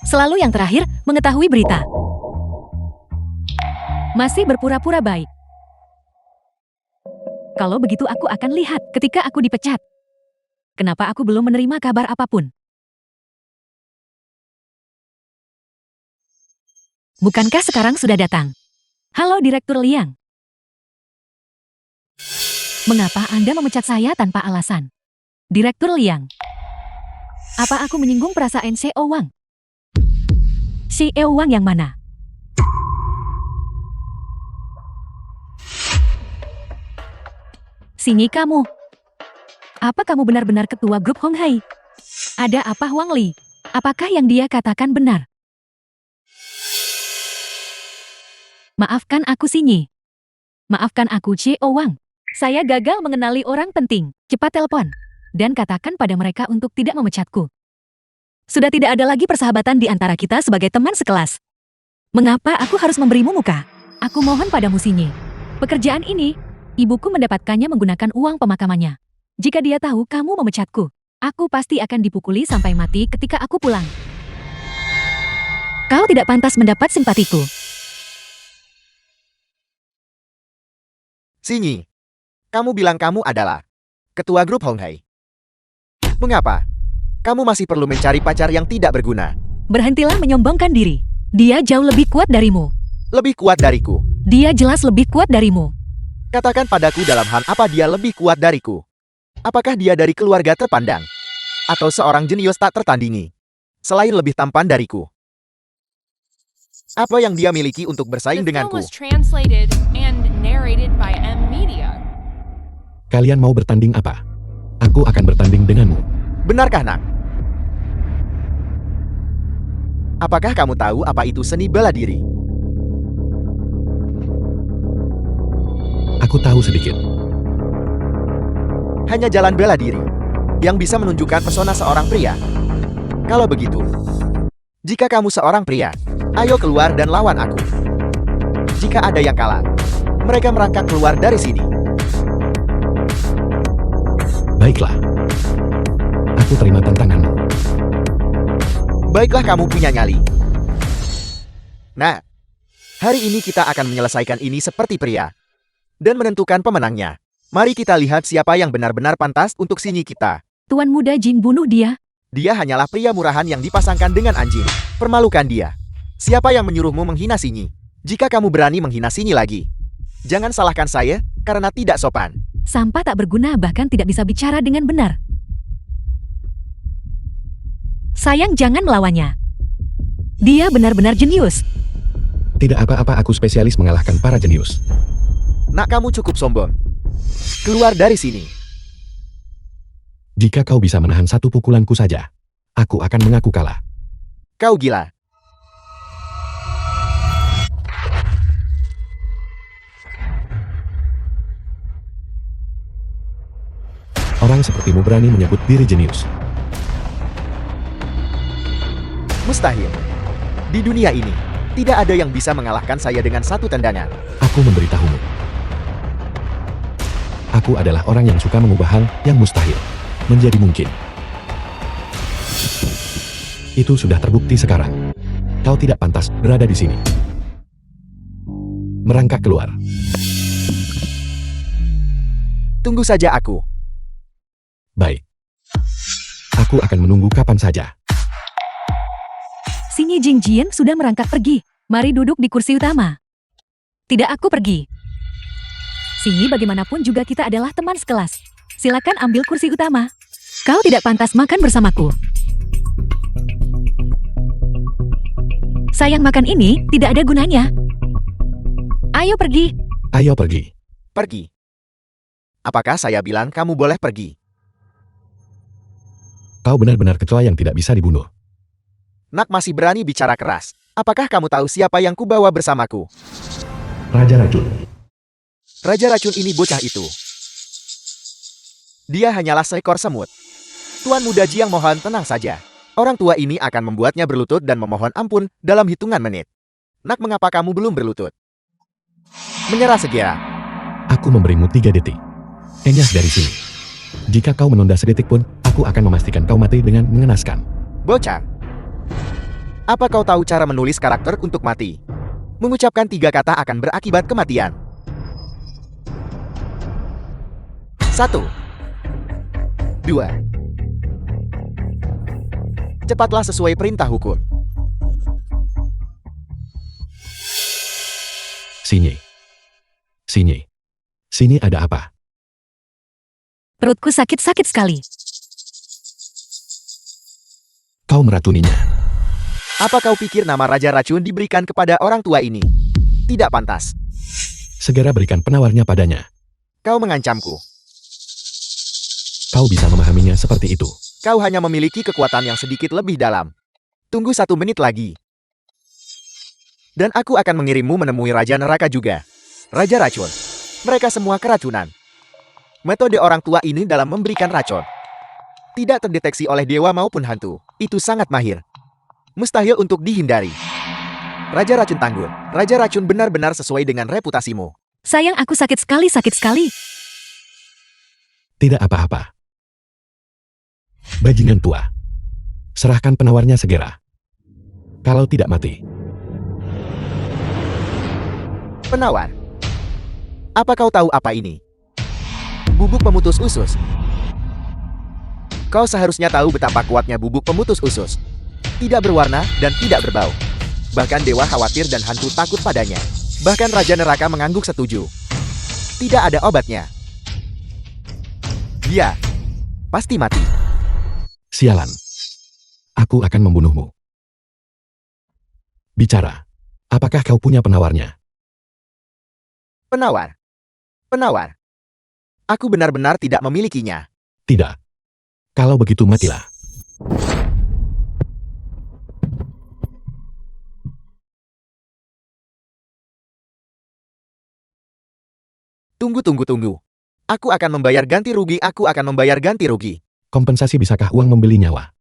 Selalu yang terakhir, mengetahui berita. Masih berpura-pura baik. Kalau begitu aku akan lihat ketika aku dipecat. Kenapa aku belum menerima kabar apapun? Bukankah sekarang sudah datang? Halo Direktur Liang. Mengapa Anda memecat saya tanpa alasan? Direktur Liang. Apa aku menyinggung perasaan CEO Wang? CEO Wang yang mana? Sinyi kamu. Apa kamu benar-benar ketua grup Hong Hai? Ada apa Huang Li? Apakah yang dia katakan benar? Maafkan aku Sinyi. Maafkan aku CEO Wang. Saya gagal mengenali orang penting. Cepat telepon. Dan katakan pada mereka untuk tidak memecatku. Sudah tidak ada lagi persahabatan di antara kita sebagai teman sekelas. Mengapa aku harus memberimu muka? Aku mohon padamu Sinyi. Pekerjaan ini, ibuku mendapatkannya menggunakan uang pemakamannya. Jika dia tahu kamu memecatku, aku pasti akan dipukuli sampai mati ketika aku pulang. Kau tidak pantas mendapat simpatiku. Sinyi, kamu bilang kamu adalah ketua grup Hong Hai. Mengapa? Kamu masih perlu mencari pacar yang tidak berguna. Berhentilah menyombongkan diri. Dia jauh lebih kuat darimu. Lebih kuat dariku. Dia jelas lebih kuat darimu. Katakan padaku dalam hal apa dia lebih kuat dariku. Apakah dia dari keluarga terpandang? Atau seorang jenius tak tertandingi? Selain lebih tampan dariku. Apa yang dia miliki untuk bersaing The film denganku? was translated and narrated by M Media. Kalian mau bertanding apa? Aku akan bertanding denganmu. Benarkah, Nak? Apakah kamu tahu apa itu seni bela diri? Aku tahu sedikit. Hanya jalan bela diri yang bisa menunjukkan pesona seorang pria. Kalau begitu, jika kamu seorang pria, ayo keluar dan lawan aku. Jika ada yang kalah, mereka merangkak keluar dari sini. Baiklah. Aku terima tantanganmu. Baiklah, kamu punya nyali. Nah, hari ini kita akan menyelesaikan ini seperti pria. Dan menentukan pemenangnya. Mari kita lihat siapa yang benar-benar pantas untuk Sinyi kita. Tuan Muda Jin bunuh dia. Dia hanyalah pria murahan yang dipasangkan dengan anjing. Permalukan dia. Siapa yang menyuruhmu menghina Sinyi? Jika kamu berani menghina Sinyi lagi, jangan salahkan saya karena tidak sopan. Sampah tak berguna bahkan tidak bisa bicara dengan benar. Sayang, jangan melawannya. Dia benar-benar jenius. Tidak apa-apa, aku spesialis mengalahkan para jenius. Nak, kamu cukup sombong. Keluar dari sini. Jika kau bisa menahan satu pukulanku saja, aku akan mengaku kalah. Kau gila. Orang sepertimu berani menyebut diri jenius. Mustahil. Di dunia ini, tidak ada yang bisa mengalahkan saya dengan satu tendangan. Aku memberitahumu. Aku adalah orang yang suka mengubah hal yang mustahil menjadi mungkin. Itu sudah terbukti sekarang. Kau tidak pantas berada di sini. Merangkak keluar. Tunggu saja aku. Baik. Aku akan menunggu kapan saja. Sinyi Jingjian sudah merangkak pergi. Mari duduk di kursi utama. Tidak, aku pergi. Sinyi, bagaimanapun juga kita adalah teman sekelas. Silakan ambil kursi utama. Kau tidak pantas makan bersamaku. Sayang, makan ini tidak ada gunanya. Ayo pergi. Ayo pergi. Pergi. Apakah saya bilang kamu boleh pergi? Kau benar-benar kecoa yang tidak bisa dibunuh. Nak masih berani bicara keras. Apakah kamu tahu siapa yang kubawa bersamaku? Raja Racun. Raja Racun ini bocah itu. Dia hanyalah seekor semut. Tuan Muda Jiang, mohon tenang saja. Orang tua ini akan membuatnya berlutut dan memohon ampun dalam hitungan menit. Nak, mengapa kamu belum berlutut? Menyerah segera. Aku memberimu 3 detik. Enyas dari sini. Jika kau menunda sedetik pun, aku akan memastikan kau mati dengan mengenaskan. Bocah. Apa kau tahu cara menulis karakter untuk mati? Mengucapkan 3 kata akan berakibat kematian. 1, 2. Cepatlah sesuai perintah hukum. Sinyi. Sinyi. Sini ada apa? Perutku sakit-sakit sekali. Kau meracuninya. Apa kau pikir nama Raja Racun diberikan kepada orang tua ini? Tidak pantas. Segera berikan penawarnya padanya. Kau mengancamku. Kau bisa memahaminya seperti itu. Kau hanya memiliki kekuatan yang sedikit lebih dalam. Tunggu 1 menit lagi. Dan aku akan mengirimmu menemui Raja Neraka juga. Raja Racun. Mereka semua keracunan. Metode orang tua ini dalam memberikan racun tidak terdeteksi oleh dewa maupun hantu. Itu sangat mahir. Mustahil untuk dihindari. Raja Racun tangguh. Raja Racun benar-benar sesuai dengan reputasimu. Sayang, aku sakit sekali, sakit sekali. Tidak apa-apa. Bajingan tua. Serahkan penawarnya segera. Kalau tidak mati. Penawar. Apa kau tahu apa ini? Bubuk pemutus usus. Kau seharusnya tahu betapa kuatnya bubuk pemutus usus. Tidak berwarna dan tidak berbau. Bahkan dewa khawatir dan hantu takut padanya. Bahkan Raja Neraka mengangguk setuju. Tidak ada obatnya. Dia pasti mati. Sialan. Aku akan membunuhmu. Bicara. Apakah kau punya penawarnya? Penawar. Penawar. Aku benar-benar tidak memilikinya. Tidak. Kalau begitu matilah. Tunggu. Aku akan membayar ganti rugi. Kompensasi, bisakah uang membeli nyawa?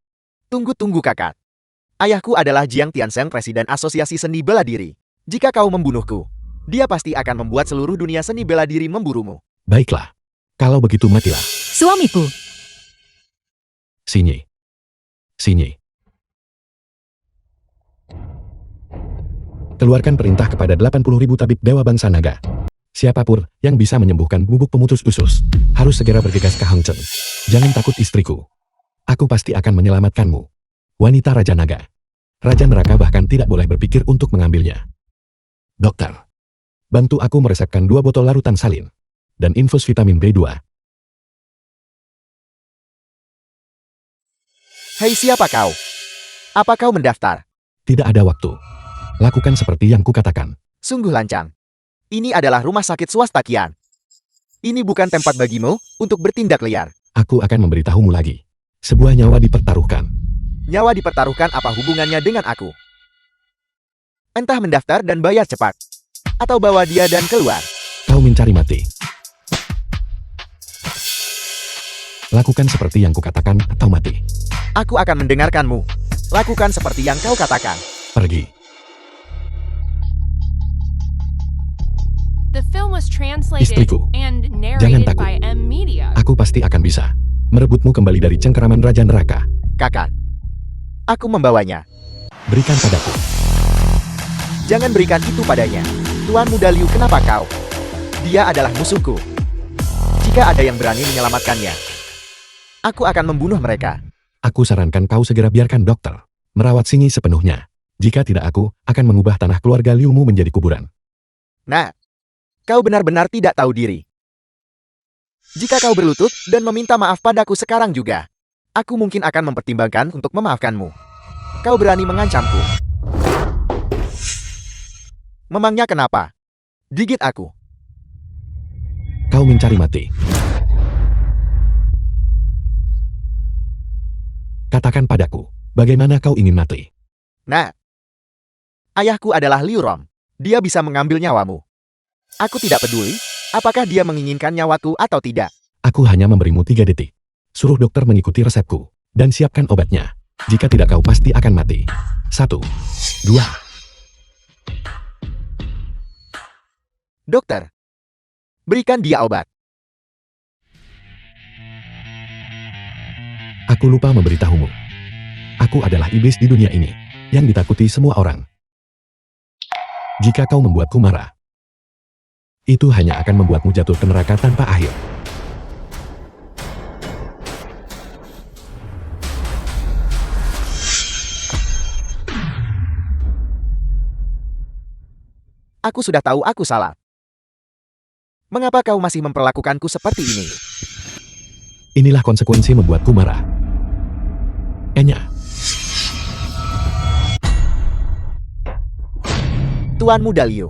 Tunggu kakak. Ayahku adalah Jiang Tiansheng, presiden asosiasi seni bela diri. Jika kau membunuhku, dia pasti akan membuat seluruh dunia seni bela diri memburumu. Baiklah. Kalau begitu matilah. Suamiku. Sinyi. Sinyi. Keluarkan perintah kepada 80.000 tabib Dewa Bangsa Naga. Siapapun yang bisa menyembuhkan bubuk pemutus usus, harus segera bergegas ke Hang Chen. Jangan takut istriku. Aku pasti akan menyelamatkanmu. Wanita Raja Naga. Raja Neraka bahkan tidak boleh berpikir untuk mengambilnya. Dokter, bantu aku meresepkan 2 botol larutan salin dan infus vitamin B2. Hei, siapa kau? Apa kau mendaftar? Tidak ada waktu. Lakukan seperti yang kukatakan. Sungguh lancang. Ini adalah rumah sakit swasta Kian. Ini bukan tempat bagimu untuk bertindak liar. Aku akan memberitahumu lagi. Sebuah nyawa dipertaruhkan. Nyawa dipertaruhkan apa hubungannya dengan aku? Entah mendaftar dan bayar cepat. Atau bawa dia dan keluar. Kau mencari mati. Lakukan seperti yang kukatakan atau mati. Aku akan mendengarkanmu. Lakukan seperti yang kau katakan. Pergi. The film was translated Istriku, and jangan narrated takut. by M Media. Aku pasti akan bisa merebutmu kembali dari cengkeraman Raja Neraka. Kakak. Aku membawanya. Berikan padaku. Jangan berikan itu padanya. Tuan Muda Liu, kenapa kau? Dia adalah musuhku. Jika ada yang berani menyelamatkannya, aku akan membunuh mereka. Aku sarankan kau segera biarkan dokter merawat Sinyi sepenuhnya. Jika tidak, aku akan mengubah tanah keluarga Liumu menjadi kuburan. Nah, kau benar-benar tidak tahu diri. Jika kau berlutut dan meminta maaf padaku sekarang juga, aku mungkin akan mempertimbangkan untuk memaafkanmu. Kau berani mengancamku. Memangnya kenapa? Gigit aku. Kau mencari mati. Katakan padaku, bagaimana kau ingin mati? Nah, ayahku adalah Liu Rom. Dia bisa mengambil nyawamu. Aku tidak peduli apakah dia menginginkan nyawaku atau tidak. Aku hanya memberimu 3 detik. Suruh dokter mengikuti resepku dan siapkan obatnya. Jika tidak, kau pasti akan mati. 1, 2. Dokter, berikan dia obat. Aku lupa memberitahumu. Aku adalah iblis di dunia ini yang ditakuti semua orang. Jika kau membuatku marah, itu hanya akan membuatmu jatuh ke neraka tanpa akhir. Aku sudah tahu aku salah. Mengapa kau masih memperlakukanku seperti ini? Inilah konsekuensi membuatku marah. Enya, Tuan Muda Liu,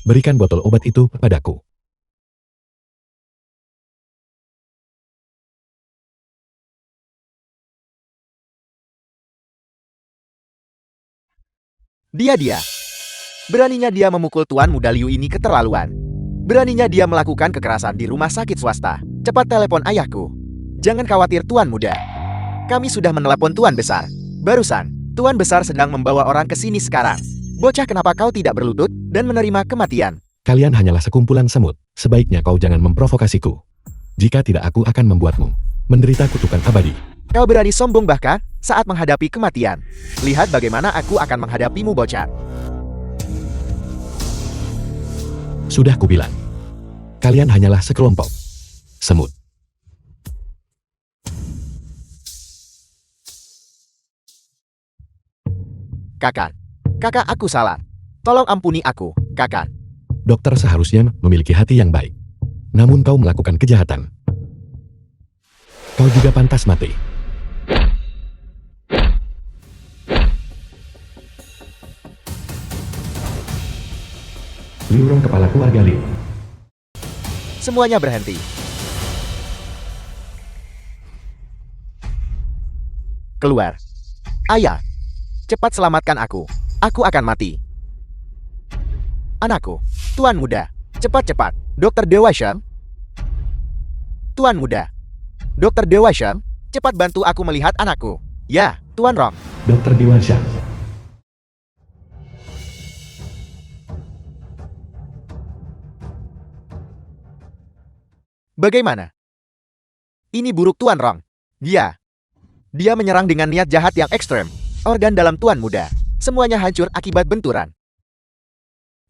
berikan botol obat itu padaku. dia. Beraninya dia memukul Tuan Muda Liu ini keterlaluan. Beraninya dia melakukan kekerasan di rumah sakit swasta. Cepat telepon ayahku. Jangan khawatir Tuan Muda. Kami sudah menelepon Tuan Besar. Barusan, Tuan Besar sedang membawa orang ke sini sekarang. Bocah, kenapa kau tidak berlutut dan menerima kematian? Kalian hanyalah sekumpulan semut. Sebaiknya kau jangan memprovokasiku. Jika tidak, aku akan membuatmu menderita kutukan abadi. Kau berani sombong bahkan saat menghadapi kematian. Lihat bagaimana aku akan menghadapimu, bocah. Sudah kubilang. Kalian hanyalah sekelompok semut. Kakak, aku salah. Tolong ampuni aku, kakak. Dokter seharusnya memiliki hati yang baik. Namun kau melakukan kejahatan. Kau juga pantas mati. Liurong kepala keluarga Liu. Semuanya berhenti. Keluar. Ayah, cepat selamatkan aku. Aku akan mati. Anakku, Tuan Muda, cepat-cepat. Dokter Dewa Sheng. Tuan Muda. Dokter Dewa Sheng, cepat bantu aku melihat anakku. Ya, Tuan Rong. Dokter Dewansyah. Bagaimana? Ini buruk, Tuan Rong. Dia menyerang dengan niat jahat yang ekstrem. Organ dalam Tuan Muda. Semuanya hancur akibat benturan.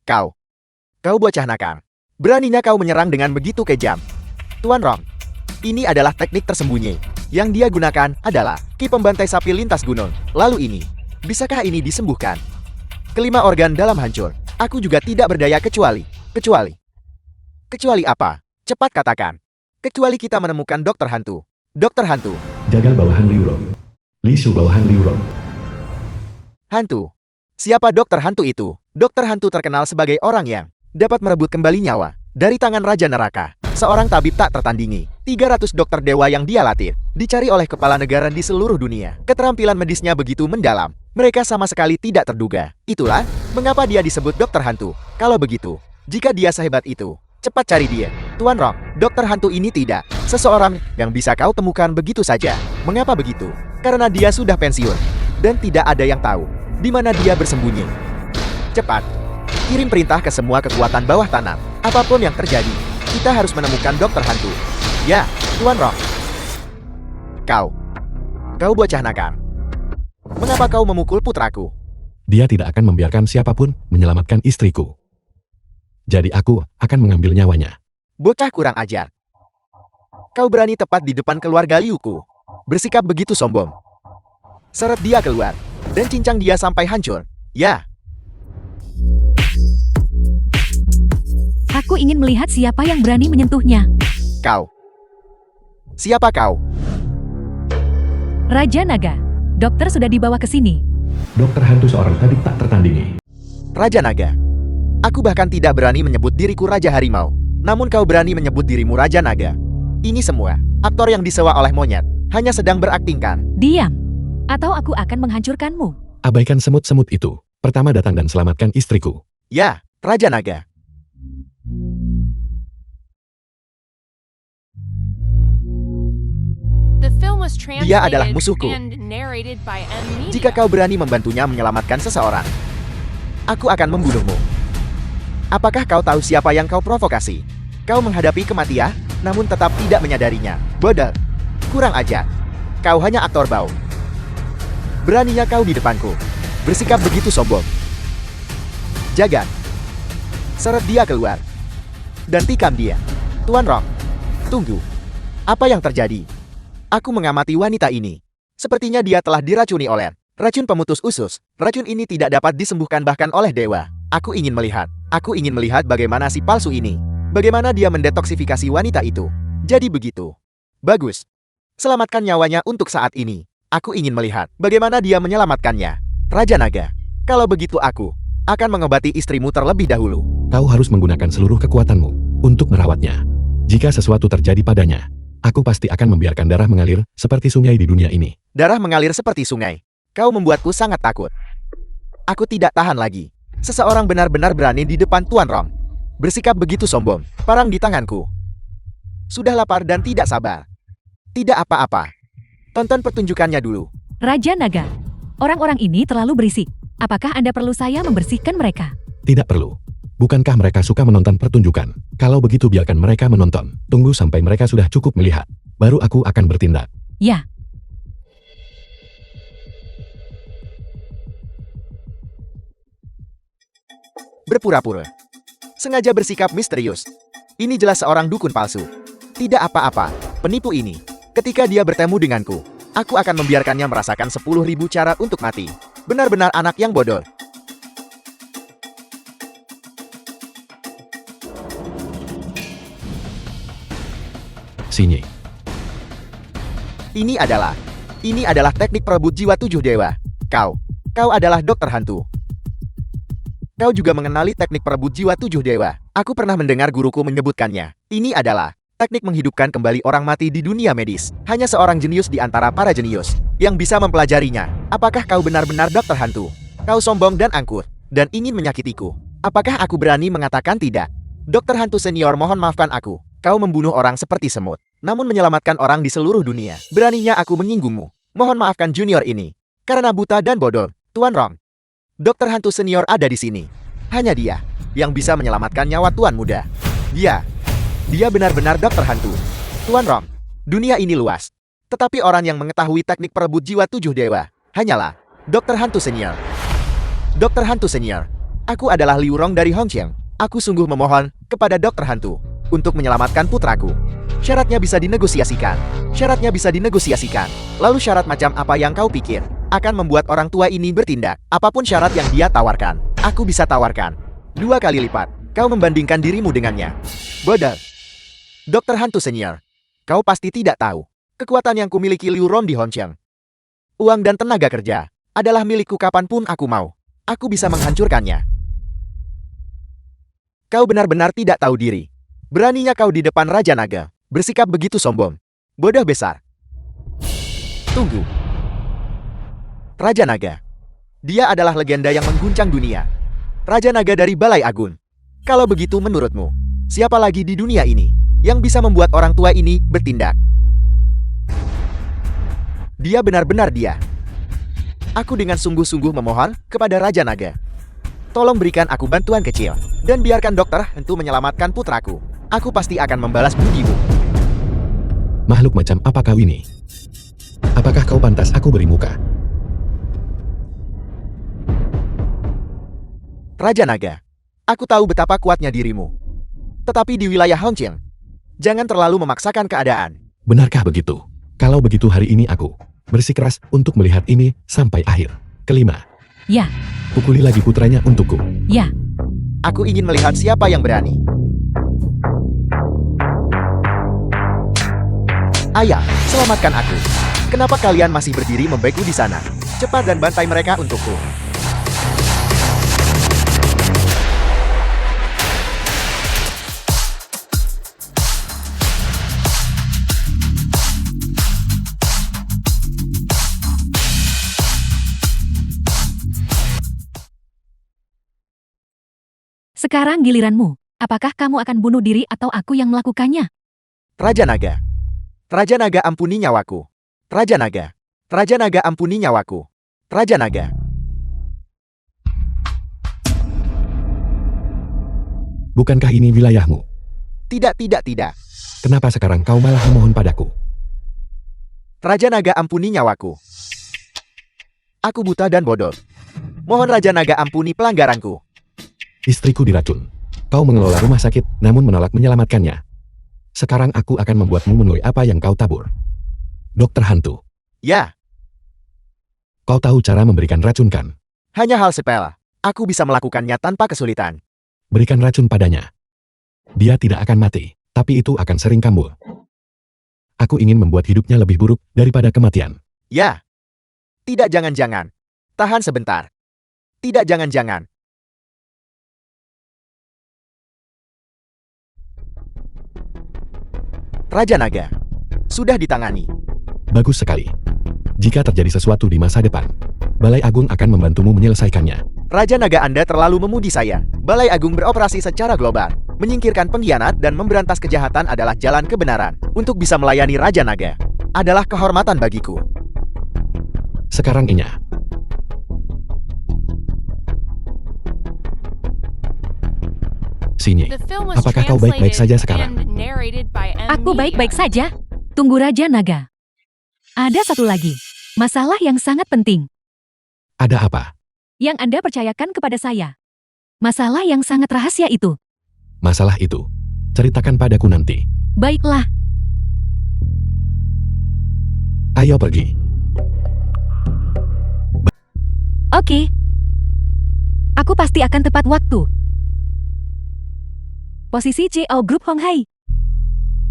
Kau bocah nakal. Beraninya kau menyerang dengan begitu kejam. Tuan Rong, ini adalah teknik tersembunyi. Yang dia gunakan adalah ki pembantai sapi lintas gunung. Lalu ini, bisakah ini disembuhkan? Kelima organ dalam hancur. Aku juga tidak berdaya kecuali apa? Cepat katakan. Kecuali kita menemukan dokter hantu. Dokter hantu. Jagal bawahan Liu Rong. Li Shu bawahan Liu Rong. Hantu. Siapa dokter hantu itu? Dokter hantu terkenal sebagai orang yang dapat merebut kembali nyawa dari tangan Raja Neraka. Seorang tabib tak tertandingi. 300 dokter dewa yang dia latih. Dicari oleh kepala negara di seluruh dunia. Keterampilan medisnya begitu mendalam. Mereka sama sekali tidak terduga. Itulah mengapa dia disebut dokter hantu. Kalau begitu, jika dia sehebat itu, cepat cari dia. Tuan Rong, dokter hantu ini tidak seseorang yang bisa kau temukan begitu saja. Mengapa begitu? Karena dia sudah pensiun. Dan tidak ada yang tahu di mana dia bersembunyi. Cepat, kirim perintah ke semua kekuatan bawah tanah. Apapun yang terjadi, kita harus menemukan dokter hantu. Ya, Tuan Rong. Kau bocah nakal. Mengapa kau memukul putraku? Dia tidak akan membiarkan siapapun menyelamatkan istriku. Jadi aku akan mengambil nyawanya. Bocah kurang ajar. Kau berani tepat di depan keluarga Liuku. Bersikap begitu sombong. Seret dia keluar, dan cincang dia sampai hancur. Ya, Aku ingin melihat siapa yang berani menyentuhnya. kau. Siapa kau? Raja Naga. Dokter sudah dibawa ke sini. Dokter hantu seorang tadi tak tertandingi. Raja Naga. Aku bahkan tidak berani menyebut diriku Raja Harimau. Namun kau berani menyebut dirimu Raja Naga. Ini semua aktor yang disewa oleh monyet. Hanya sedang beraktingkan. Diam. Atau aku akan menghancurkanmu. Abaikan semut-semut itu. Pertama datang dan selamatkan istriku. Ya, Raja Naga. The film was Dia adalah translated musuhku. and narrated by M. Media. Jika kau berani membantunya menyelamatkan seseorang, aku akan membunuhmu. Apakah kau tahu siapa yang kau provokasi? Kau menghadapi kematian, namun tetap tidak menyadarinya. Bodoh. Kurang ajar. Kau hanya aktor bau. Beraninya kau di depanku. Bersikap begitu sombong. Jagat. Seret dia keluar. Dan tikam dia. Tuan Rong. Tunggu. Apa yang terjadi? Aku mengamati wanita ini. Sepertinya dia telah diracuni oleh racun pemutus usus. Racun ini tidak dapat disembuhkan bahkan oleh dewa. Aku ingin melihat bagaimana si palsu ini. Bagaimana dia mendetoksifikasi wanita itu. Jadi begitu. Bagus. Selamatkan nyawanya untuk saat ini. Aku ingin melihat bagaimana dia menyelamatkannya. Raja Naga. Kalau begitu aku akan mengobati istrimu terlebih dahulu. Kau harus menggunakan seluruh kekuatanmu untuk merawatnya. Jika sesuatu terjadi padanya, aku pasti akan membiarkan darah mengalir seperti sungai di dunia ini. Darah mengalir seperti sungai. Kau membuatku sangat takut. Aku tidak tahan lagi. Seseorang benar-benar berani di depan Tuan Rong. Bersikap begitu sombong. Parang di tanganku. Sudah lapar dan tidak sabar. Tidak apa-apa. Tonton pertunjukannya dulu. Raja Naga. Orang-orang ini terlalu berisik. Apakah Anda perlu saya membersihkan mereka? Tidak perlu. Bukankah mereka suka menonton pertunjukan? Kalau begitu biarkan mereka menonton. Tunggu sampai mereka sudah cukup melihat. Baru aku akan bertindak. Ya. Berpura-pura. Sengaja bersikap misterius. Ini jelas seorang dukun palsu. Tidak apa-apa, penipu ini. Ketika dia bertemu denganku, aku akan membiarkannya merasakan 10.000 cara untuk mati. Benar-benar anak yang bodoh. Sinyi. Ini adalah teknik perebut jiwa 7 dewa. Kau adalah dokter hantu. Kau juga mengenali teknik perebut jiwa 7 dewa. Aku pernah mendengar guruku menyebutkannya. Ini adalah teknik menghidupkan kembali orang mati di dunia medis. Hanya seorang jenius di antara para jenius yang bisa mempelajarinya. Apakah kau benar-benar dokter hantu? Kau sombong dan angkuh, dan ingin menyakitiku. Apakah aku berani mengatakan tidak? Dokter hantu senior, mohon maafkan aku. Kau membunuh orang seperti semut, namun menyelamatkan orang di seluruh dunia. Beraninya aku menyinggungmu. Mohon maafkan junior ini. Karena buta dan bodoh, Tuan Rong. Dokter hantu senior ada di sini. Hanya dia yang bisa menyelamatkan nyawa Tuan Muda. Dia benar-benar dokter hantu. Tuan Rong, dunia ini luas. Tetapi orang yang mengetahui teknik perebut jiwa 7 dewa hanyalah Dokter Hantu Senior. Dokter Hantu Senior, aku adalah Liu Rong dari Hongqiang. Aku sungguh memohon kepada Dokter Hantu untuk menyelamatkan putraku. Syaratnya bisa dinegosiasikan. Syaratnya bisa dinegosiasikan. Lalu syarat macam apa yang kau pikir akan membuat orang tua ini bertindak? Apapun syarat yang dia tawarkan, aku bisa tawarkan 2 kali lipat. Kau membandingkan dirimu dengannya. Bodoh. Dokter Hantu Senior, kau pasti tidak tahu kekuatan yang kumiliki Liu Rong di Hongqiang. Uang dan tenaga kerja adalah milikku kapanpun aku mau. Aku bisa menghancurkannya. Kau benar-benar tidak tahu diri. Beraninya kau di depan Raja Naga bersikap begitu sombong. Bodoh besar. Tunggu. Raja Naga. Dia adalah legenda yang mengguncang dunia. Raja Naga dari Balai Agung. Kalau begitu menurutmu, siapa lagi di dunia ini yang bisa membuat orang tua ini bertindak? Dia benar-benar dia. Aku dengan sungguh-sungguh memohon kepada Raja Naga. Tolong berikan aku bantuan kecil, dan biarkan dokter Hantu menyelamatkan putraku. Aku pasti akan membalas budimu. Makhluk macam apa kau ini? Apakah kau pantas aku beri muka? Raja Naga, aku tahu betapa kuatnya dirimu. Tetapi di wilayah Hongqiang, jangan terlalu memaksakan keadaan. Benarkah begitu? Kalau begitu hari ini aku bersikeras untuk melihat ini sampai akhir. Kelima, Ya, pukuli lagi putranya untukku. ya. Aku ingin melihat siapa yang berani. Ayah, selamatkan aku. Kenapa kalian masih berdiri membeku di sana? Cepat dan bantai mereka untukku. Sekarang giliranmu. Apakah kamu akan bunuh diri atau aku yang melakukannya? Raja Naga. Raja Naga ampuni nyawaku. Raja Naga. Raja Naga ampuni nyawaku. Raja Naga. Bukankah ini wilayahmu? Tidak, tidak, tidak. Kenapa sekarang kau malah memohon padaku? Raja Naga ampuni nyawaku. Aku buta dan bodoh. Mohon Raja Naga ampuni pelanggaranku. Istriku diracun. Kau mengelola rumah sakit, namun menolak menyelamatkannya. Sekarang aku akan membuatmu menuai apa yang kau tabur. Dokter Hantu, Ya, kau tahu cara memberikan racun kan? hanya hal sepele. Aku bisa melakukannya tanpa kesulitan. Berikan racun padanya. Dia tidak akan mati, tapi itu akan sering kambuh. Aku ingin membuat hidupnya lebih buruk daripada kematian. Ya. Tidak, jangan-jangan. Tahan sebentar. Tidak, jangan-jangan. Raja Naga. Sudah ditangani. Bagus sekali. Jika terjadi sesuatu di masa depan, Balai Agung akan membantumu menyelesaikannya. Raja Naga Anda terlalu memuji saya. Balai Agung beroperasi secara global. Menyingkirkan pengkhianat dan memberantas kejahatan adalah jalan kebenaran. Untuk bisa melayani Raja Naga adalah kehormatan bagiku. Sekarang Inya. Sini. The film was Apakah kau baik-baik saja translated sekarang? and narrated by M. Aku baik-baik Media. saja. Tunggu Raja Naga. Ada satu lagi. Masalah yang sangat penting. Ada apa? Yang Anda percayakan kepada saya. Masalah yang sangat rahasia itu. Masalah itu. Ceritakan padaku nanti. Baiklah. Ayo pergi. Oke. Aku pasti akan tepat waktu. Posisi CEO Grup Hong Hai.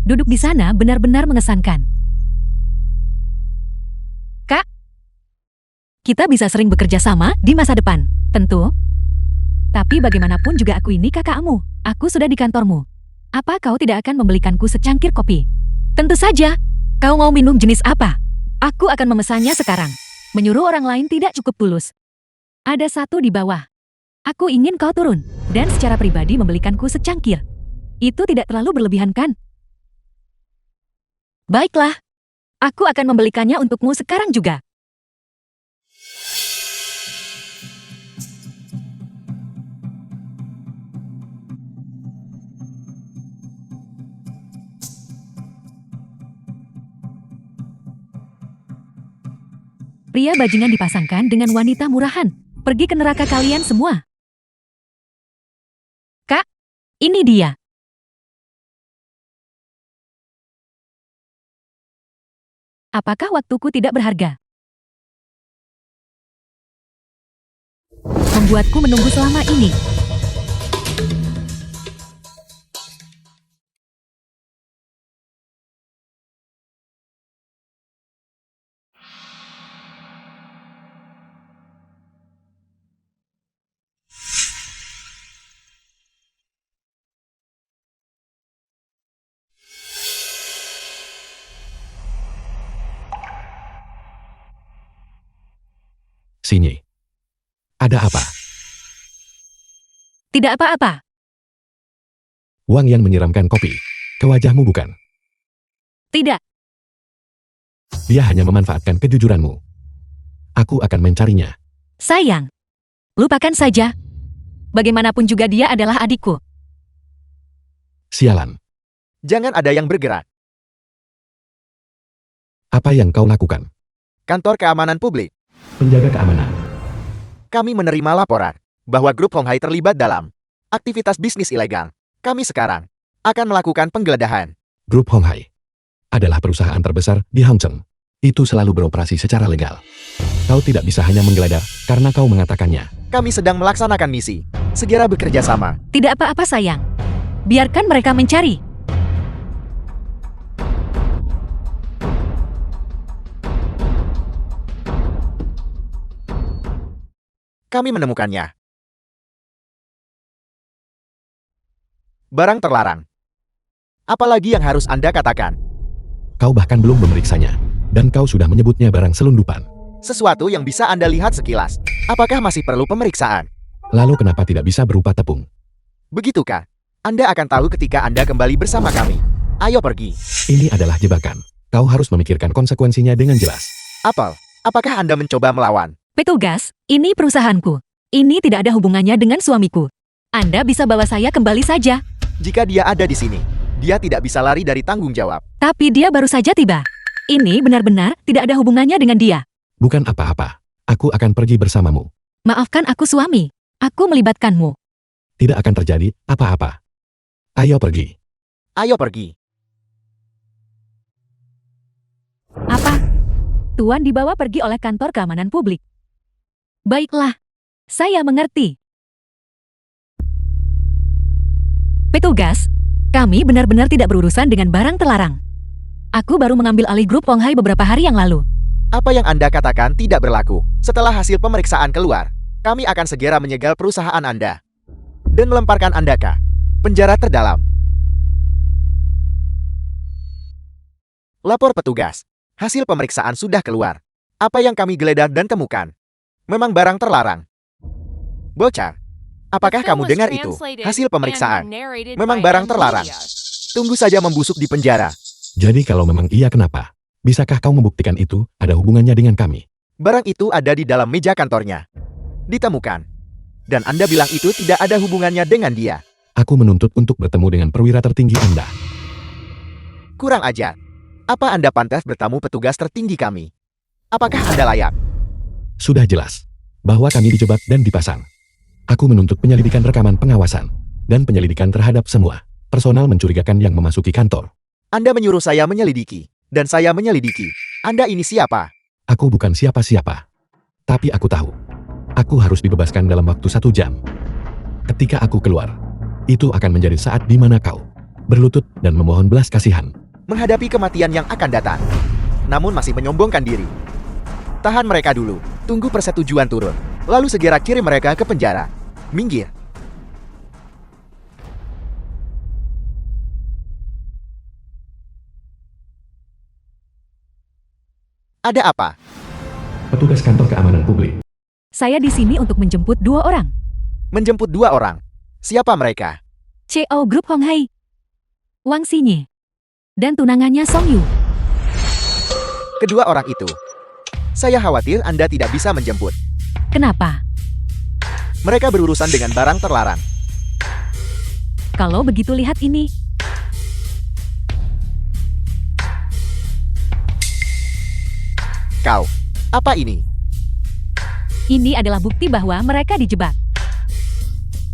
Duduk di sana benar-benar mengesankan. Kak, kita bisa sering bekerja sama di masa depan, tentu. Tapi bagaimanapun juga aku ini kakakmu. Aku sudah di kantormu. Apa kau tidak akan membelikanku secangkir kopi? Tentu saja. Kau mau minum jenis apa? Aku akan memesannya sekarang. Menyuruh orang lain tidak cukup tulus. Ada satu di bawah. Aku ingin kau turun, dan secara pribadi membelikanku secangkir. Itu tidak terlalu berlebihan kan? Baiklah. Aku akan membelikannya untukmu sekarang juga. Pria bajingan dipasangkan dengan wanita murahan. Pergi ke neraka kalian semua. Kak, ini dia. Apakah waktuku tidak berharga? Membuatku menunggu selama ini. Sini. Ada apa? Tidak apa-apa. Wang yang menyiramkan kopi. Ke wajahmu bukan? Tidak. Dia hanya memanfaatkan kejujuranmu. Aku akan mencarinya. Sayang. Lupakan saja. Bagaimanapun juga dia adalah adikku. Sialan. Jangan ada yang bergerak. Apa yang kau lakukan? Kantor Keamanan Publik. Penjaga keamanan. Kami menerima laporan bahwa grup Honghai terlibat dalam aktivitas bisnis ilegal. Kami sekarang akan melakukan penggeledahan. Grup Honghai adalah perusahaan terbesar di Hangzhou. Itu selalu beroperasi secara legal. Kau tidak bisa hanya menggeledah karena kau mengatakannya. Kami sedang melaksanakan misi. Segera bekerja sama. Tidak apa-apa sayang. Biarkan mereka mencari. Kami menemukannya. Barang terlarang. Apalagi yang harus Anda katakan? Kau bahkan belum memeriksanya. Dan kau sudah menyebutnya barang selundupan. Sesuatu yang bisa Anda lihat sekilas. Apakah masih perlu pemeriksaan? Lalu kenapa tidak bisa berupa tepung? Begitukah? Anda akan tahu ketika Anda kembali bersama kami. Ayo pergi. Ini adalah jebakan. Kau harus memikirkan konsekuensinya dengan jelas. Apel, apakah Anda mencoba melawan? Petugas, ini perusahaanku. Ini tidak ada hubungannya dengan suamiku. Anda bisa bawa saya kembali saja. Jika dia ada di sini, dia tidak bisa lari dari tanggung jawab. Tapi dia baru saja tiba. Ini benar-benar tidak ada hubungannya dengan dia. Bukan apa-apa. Aku akan pergi bersamamu. Maafkan aku suami. Aku melibatkanmu. Tidak akan terjadi apa-apa. Ayo pergi. Ayo pergi. Apa? Tuan dibawa pergi oleh kantor keamanan publik. Baiklah. Saya mengerti. Petugas, kami benar-benar tidak berurusan dengan barang terlarang. Aku baru mengambil alih grup Honghai beberapa hari yang lalu. Apa yang Anda katakan tidak berlaku. Setelah hasil pemeriksaan keluar, kami akan segera menyegel perusahaan Anda dan melemparkan Anda ke penjara terdalam. Lapor petugas. Hasil pemeriksaan sudah keluar. Apa yang kami geledah dan temukan memang barang terlarang. Bocah, apakah kamu dengar itu? Hasil pemeriksaan memang barang terlarang. Tunggu saja membusuk di penjara. Jadi kalau memang iya kenapa? Bisakah kau membuktikan itu ada hubungannya dengan kami? Barang itu ada di dalam meja kantornya. Ditemukan. Dan Anda bilang itu tidak ada hubungannya dengan dia. Aku menuntut untuk bertemu dengan perwira tertinggi Anda. Kurang ajar. Apa Anda pantas bertamu petugas tertinggi kami? Apakah Anda layak? Sudah jelas bahwa kami dijebak dan dipasang. Aku menuntut penyelidikan rekaman pengawasan dan penyelidikan terhadap semua personal mencurigakan yang memasuki kantor. Anda menyuruh saya menyelidiki, dan saya menyelidiki. Anda ini siapa? Aku bukan siapa-siapa. Tapi aku tahu. Aku harus dibebaskan dalam waktu 1 jam. Ketika aku keluar, itu akan menjadi saat di mana kau berlutut dan memohon belas kasihan. Menghadapi kematian yang akan datang. Namun masih menyombongkan diri. Tahan mereka dulu. Tunggu persetujuan turun. Lalu segera kirim mereka ke penjara. Minggir. Ada apa? Petugas kantor keamanan publik. Saya di sini untuk menjemput 2 orang. Menjemput 2 orang. Siapa mereka? CEO Grup Honghai, Wang Xinye, dan tunangannya Song Yu. Kedua orang itu. Saya khawatir Anda tidak bisa menjemput. Kenapa? Mereka berurusan dengan barang terlarang. Kalau begitu lihat ini. Kau, Apa ini? Ini adalah bukti bahwa mereka dijebak.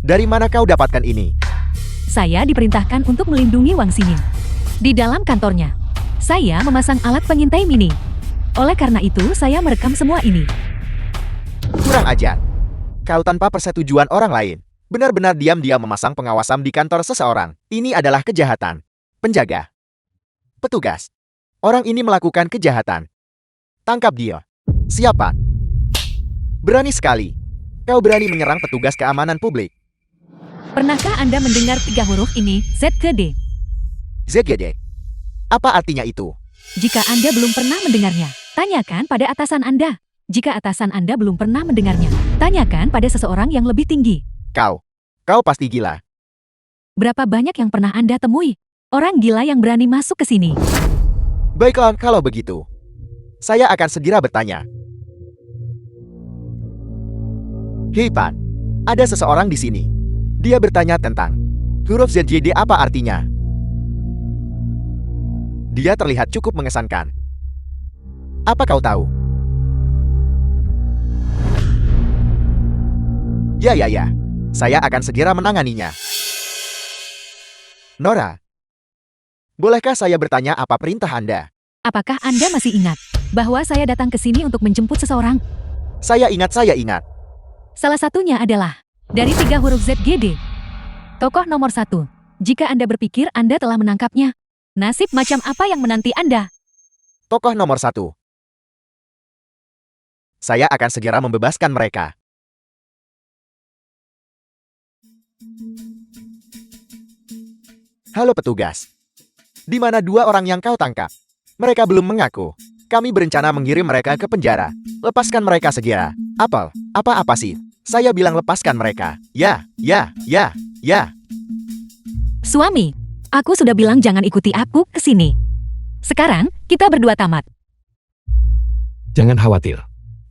Dari mana kau dapatkan ini? Saya diperintahkan untuk melindungi Wang Xingyin. Di dalam kantornya, saya memasang alat pengintai mini. Oleh karena itu, saya merekam semua ini. Kurang ajar. Kau tanpa persetujuan orang lain. Benar-benar diam-diam memasang pengawasan di kantor seseorang. Ini adalah kejahatan. Penjaga. Petugas. Orang ini melakukan kejahatan. Tangkap dia. Siapa? Berani sekali. Kau berani menyerang petugas keamanan publik. Pernahkah Anda mendengar 3 huruf ini, Z ke D? ZGD. Apa artinya itu? Jika Anda belum pernah mendengarnya, tanyakan pada atasan Anda. Jika atasan Anda belum pernah mendengarnya, tanyakan pada seseorang yang lebih tinggi. Kau pasti gila. Berapa banyak yang pernah Anda temui? Orang gila yang berani masuk ke sini. Baiklah, kalau begitu. Saya akan segera bertanya. Hei Pan, ada seseorang di sini. Dia bertanya tentang huruf ZJD apa artinya. Dia terlihat cukup mengesankan. Apa kau tahu? Ya. Saya akan segera menanganinya. Nora, bolehkah saya bertanya apa perintah Anda? Apakah Anda masih ingat bahwa saya datang ke sini untuk menjemput seseorang? Saya ingat. Salah satunya adalah dari 3 huruf ZGD. Tokoh nomor 1. Jika Anda berpikir Anda telah menangkapnya, nasib macam apa yang menanti Anda? Tokoh nomor 1. Saya akan segera membebaskan mereka. Halo petugas. Di mana 2 orang yang kau tangkap? Mereka belum mengaku. Kami berencana mengirim mereka ke penjara. Lepaskan mereka segera. Apel, apa sih? Saya bilang lepaskan mereka. Ya. Suami, aku sudah bilang jangan ikuti aku ke sini. Sekarang, kita berdua tamat. Jangan khawatir.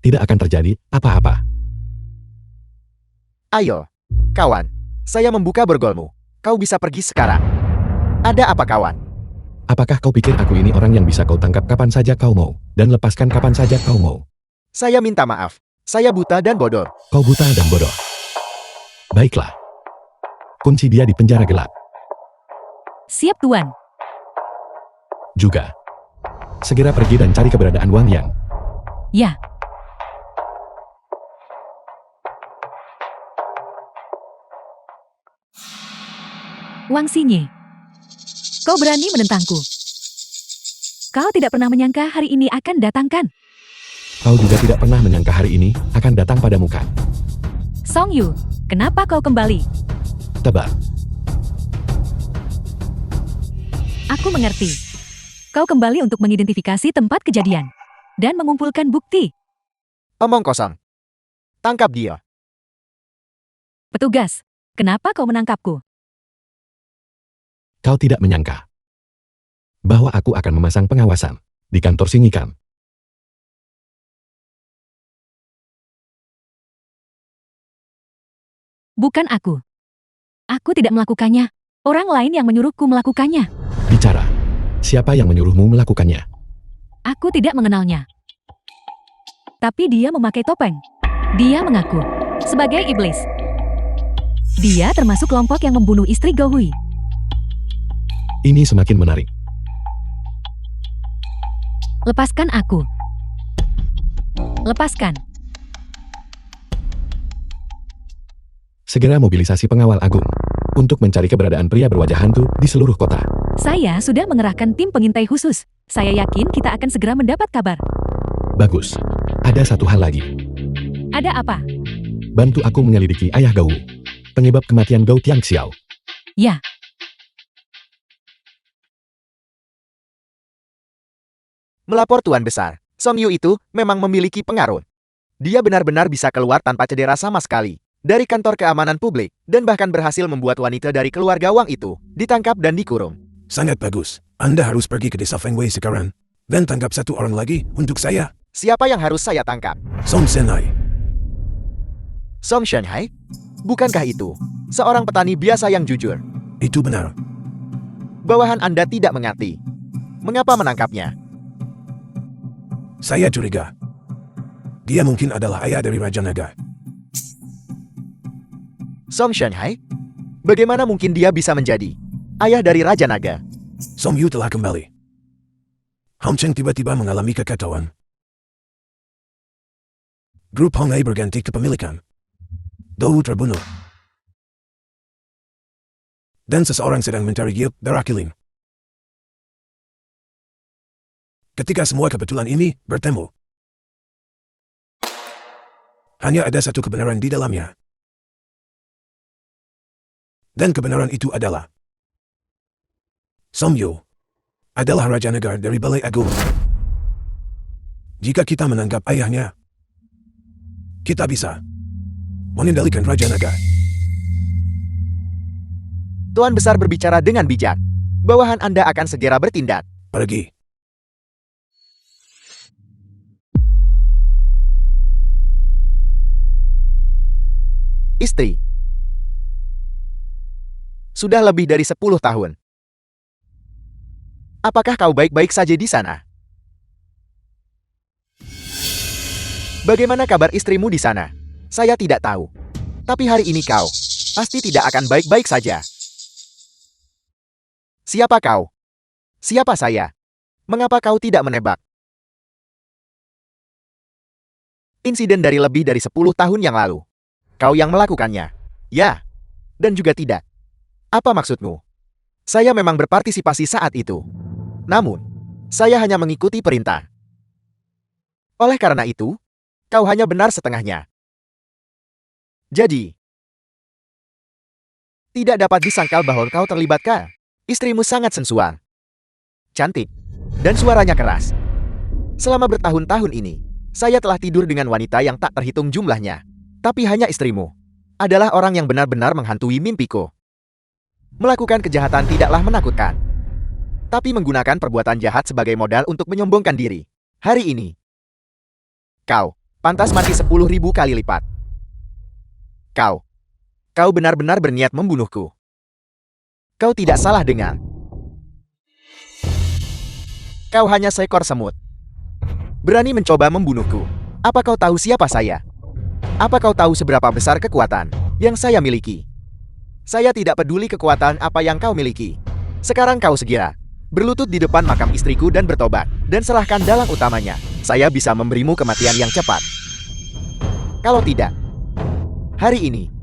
Tidak akan terjadi apa-apa. Ayo, kawan. Saya membuka borgolmu. Kau bisa pergi sekarang. Ada apa kawan? Apakah kau pikir aku ini orang yang bisa kau tangkap kapan saja kau mau, dan lepaskan kapan saja kau mau? Saya minta maaf. Saya buta dan bodoh. Kau buta dan bodoh. Baiklah. Kunci dia di penjara gelap. Siap, Tuan. Juga. Segera pergi dan cari keberadaan Wang Yang. Ya. Wang Xingyin, kau berani menentangku. Kau tidak pernah menyangka hari ini akan datangkan. Kau juga tidak pernah menyangka hari ini akan datang padamu kan? Song Yu, kenapa kau kembali? Tebak. Aku mengerti. Kau kembali untuk mengidentifikasi tempat kejadian dan mengumpulkan bukti. Omong kosong. Tangkap dia. Petugas, kenapa kau menangkapku? Kau tidak menyangka bahwa aku akan memasang pengawasan di kantor Singikan. Bukan aku. Aku tidak melakukannya. Orang lain yang menyuruhku melakukannya. Bicara. Siapa yang menyuruhmu melakukannya? Aku tidak mengenalnya. Tapi dia memakai topeng. Dia mengaku sebagai iblis. Dia termasuk kelompok yang membunuh istri Go Hui. Ini semakin menarik. Lepaskan aku. Lepaskan. Segera mobilisasi pengawal agung untuk mencari keberadaan pria berwajah hantu di seluruh kota. Saya sudah mengerahkan tim pengintai khusus. Saya yakin kita akan segera mendapat kabar. Bagus. Ada satu hal lagi. Ada apa? Bantu aku menyelidiki ayah Gau, penyebab kematian Gau Tiangxiao. Ya. Melapor Tuan Besar, Song Yu itu memang memiliki pengaruh. Dia benar-benar bisa keluar tanpa cedera sama sekali dari kantor keamanan publik dan bahkan berhasil membuat wanita dari keluarga Wang itu ditangkap dan dikurung. Sangat bagus. Anda harus pergi ke desa Fengwei sekarang. Dan tangkap satu orang lagi untuk saya. Siapa yang harus saya tangkap? Song Senai. Song Shanghai? Bukankah itu seorang petani biasa yang jujur? Itu benar. Bawahan Anda tidak mengerti. Mengapa menangkapnya? Saya curiga. Dia mungkin adalah ayah dari Raja Naga. Song Shanghai? Bagaimana mungkin dia bisa menjadi ayah dari Raja Naga? Song Yu telah kembali. Hong Cheng tiba-tiba mengalami kekacauan. Grup Hong Ai berganti kepemilikan. Dou terbunuh. Dan seseorang sedang mencari Giok Berakilim. Ketika semua kebetulan ini bertemu, hanya ada satu kebenaran di dalamnya. Dan kebenaran itu adalah Song Yu adalah Raja Naga dari Balai Agung. Jika kita menanggap ayahnya, kita bisa mengendalikan Raja Naga. Tuan Besar berbicara dengan bijak. Bawahan Anda akan segera bertindak. Pergi. Istri. Sudah lebih dari 10 tahun. Apakah kau baik-baik saja di sana? Bagaimana kabar istrimu di sana? Saya tidak tahu. Tapi hari ini kau pasti tidak akan baik-baik saja. Siapa kau? Siapa saya? Mengapa kau tidak menebak? Insiden dari lebih dari 10 tahun yang lalu. Kau yang melakukannya. Ya. Dan juga tidak. Apa maksudmu? Saya memang berpartisipasi saat itu. Namun, saya hanya mengikuti perintah. Oleh karena itu, kau hanya benar setengahnya. Jadi, tidak dapat disangkal bahwa kau terlibat kah? Istrimu sangat sensual, cantik, dan suaranya keras. Selama bertahun-tahun ini, saya telah tidur dengan wanita yang tak terhitung jumlahnya. Tapi hanya istrimu adalah orang yang benar-benar menghantui mimpiku. Melakukan kejahatan tidaklah menakutkan, tapi menggunakan perbuatan jahat sebagai modal untuk menyombongkan diri. Hari ini, kau pantas mati 10.000 kali lipat. Kau benar-benar berniat membunuhku. Kau tidak salah dengar. Kau hanya seekor semut. Berani mencoba membunuhku. Apa kau tahu siapa saya? Apa kau tahu seberapa besar kekuatan yang saya miliki? Saya tidak peduli kekuatan apa yang kau miliki. Sekarang kau segera berlutut di depan makam istriku dan bertobat, dan serahkan dalang utamanya. Saya bisa memberimu kematian yang cepat. Kalau tidak, hari ini,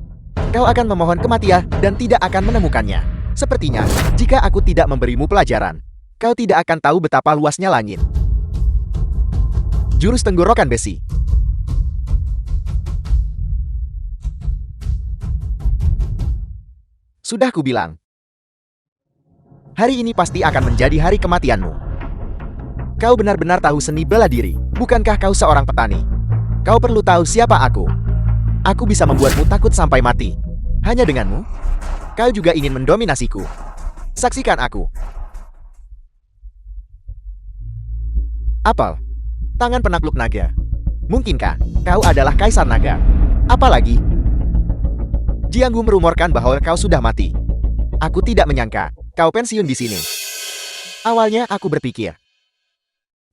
kau akan memohon kematian dan tidak akan menemukannya. Sepertinya, jika aku tidak memberimu pelajaran, kau tidak akan tahu betapa luasnya langit. Jurus tenggorokan besi. Sudah kubilang. Hari ini pasti akan menjadi hari kematianmu. Kau benar-benar tahu seni bela diri. Bukankah kau seorang petani? Kau perlu tahu siapa aku. Aku bisa membuatmu takut sampai mati. Hanya denganmu, kau juga ingin mendominasiku. Saksikan aku. Apel. Tangan penakluk naga. Mungkinkah kau adalah Kaisar Naga? Apalagi, Jianggu merumorkan bahwa kau sudah mati. Aku tidak menyangka kau pensiun di sini. Awalnya aku berpikir,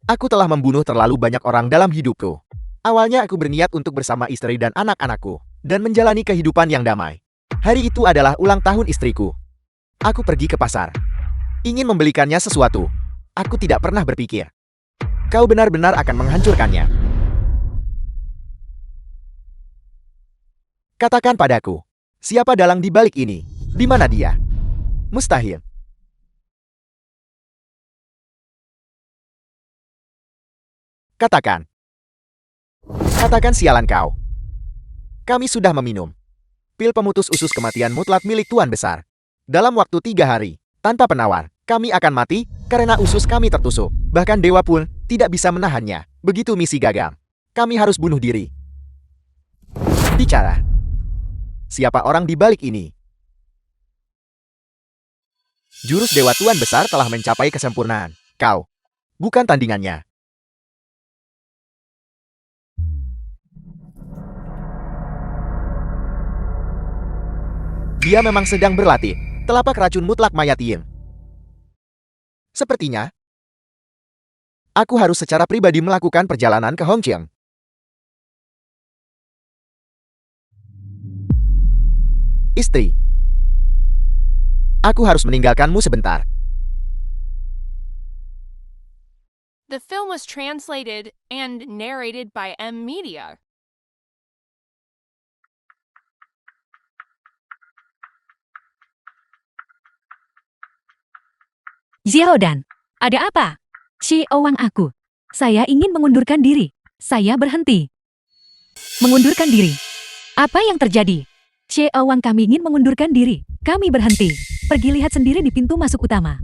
aku telah membunuh terlalu banyak orang dalam hidupku. Awalnya aku berniat untuk bersama istri dan anak-anakku, dan menjalani kehidupan yang damai. Hari itu adalah ulang tahun istriku. Aku pergi ke pasar, ingin membelikannya sesuatu. Aku tidak pernah berpikir kau benar-benar akan menghancurkannya. Katakan padaku, siapa dalang di balik ini? Di mana dia? Mustahil. Katakan. Katakan sialan kau. Kami sudah meminum pil pemutus usus kematian mutlak milik Tuan Besar. Dalam waktu 3 hari, tanpa penawar, kami akan mati karena usus kami tertusuk. Bahkan dewa pun tidak bisa menahannya. Begitu misi gagal, kami harus bunuh diri. Bicara. Siapa orang di balik ini? Jurus Dewa Tuan Besar telah mencapai kesempurnaan. Kau bukan tandingannya. Dia memang sedang berlatih telapak racun mutlak Mayatiem. Sepertinya, aku harus secara pribadi melakukan perjalanan ke Hongqiang. Istri. Aku harus meninggalkanmu sebentar. The film was translated and narrated by M Media. Xiaodan, ada apa? Xiaowang aku. Saya ingin mengundurkan diri. Saya berhenti. Mengundurkan diri. Apa yang terjadi? Xiaowang, kami ingin mengundurkan diri. Kami berhenti. Pergi lihat sendiri di pintu masuk utama.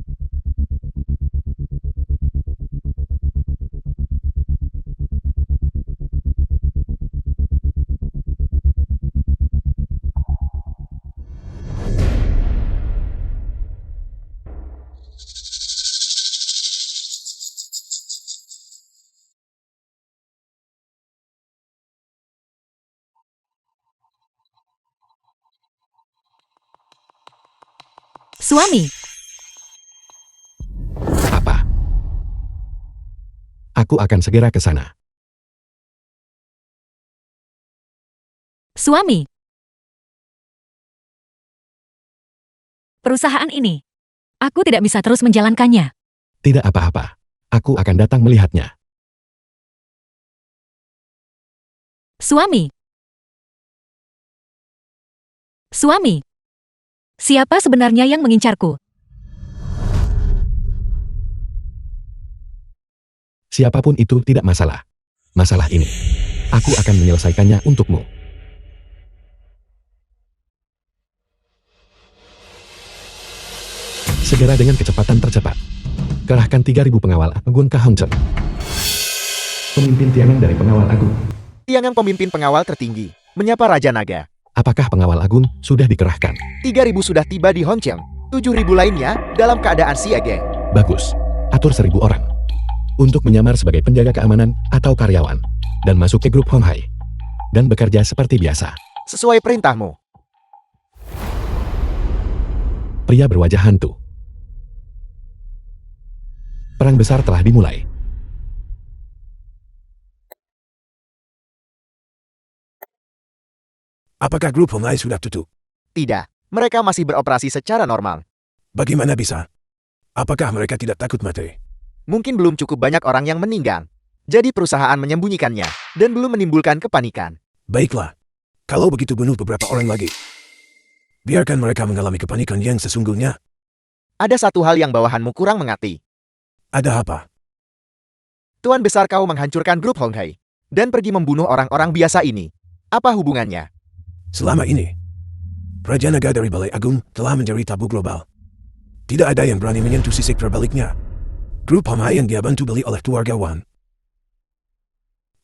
Suami, Apa? Aku akan segera ke sana. suami. Perusahaan ini. Aku tidak bisa terus menjalankannya. Tidak apa-apa. Aku akan datang melihatnya. Suami. Suami. Siapa sebenarnya yang mengincarku? Siapapun itu tidak masalah. Masalah ini, aku akan menyelesaikannya untukmu. Segera dengan kecepatan tercepat. Kerahkan 3.000 pengawal agung ke Hongzhou. Pemimpin Tiangang dari pengawal agung. Tiangang pemimpin pengawal tertinggi, menyapa Raja Naga. Apakah pengawal agung sudah dikerahkan? 3.000 sudah tiba di Hongqiang. 7.000 lainnya dalam keadaan siaga. Bagus. Atur 1.000 orang. Untuk menyamar sebagai penjaga keamanan atau karyawan. Dan masuk ke grup Honghai. Dan bekerja seperti biasa. Sesuai perintahmu. Pria berwajah hantu. Perang besar telah dimulai. Apakah grup Honghai sudah tutup? Tidak, mereka masih beroperasi secara normal. Bagaimana bisa? Apakah mereka tidak takut mati? Mungkin belum cukup banyak orang yang meninggal. Jadi perusahaan menyembunyikannya, dan belum menimbulkan kepanikan. Baiklah. Kalau begitu bunuh beberapa orang lagi. Biarkan mereka mengalami kepanikan yang sesungguhnya. Ada satu hal yang bawahanmu kurang mengerti. Ada apa? Tuan besar kau menghancurkan grup Honghai, dan pergi membunuh orang-orang biasa ini. Apa hubungannya? Selama ini, Raja Naga dari Balai Agung telah menjadi tabu global. Tidak ada yang berani menyentuh sisi terbaliknya. Grup Honghai yang dia bantu beli oleh keluarga Wan.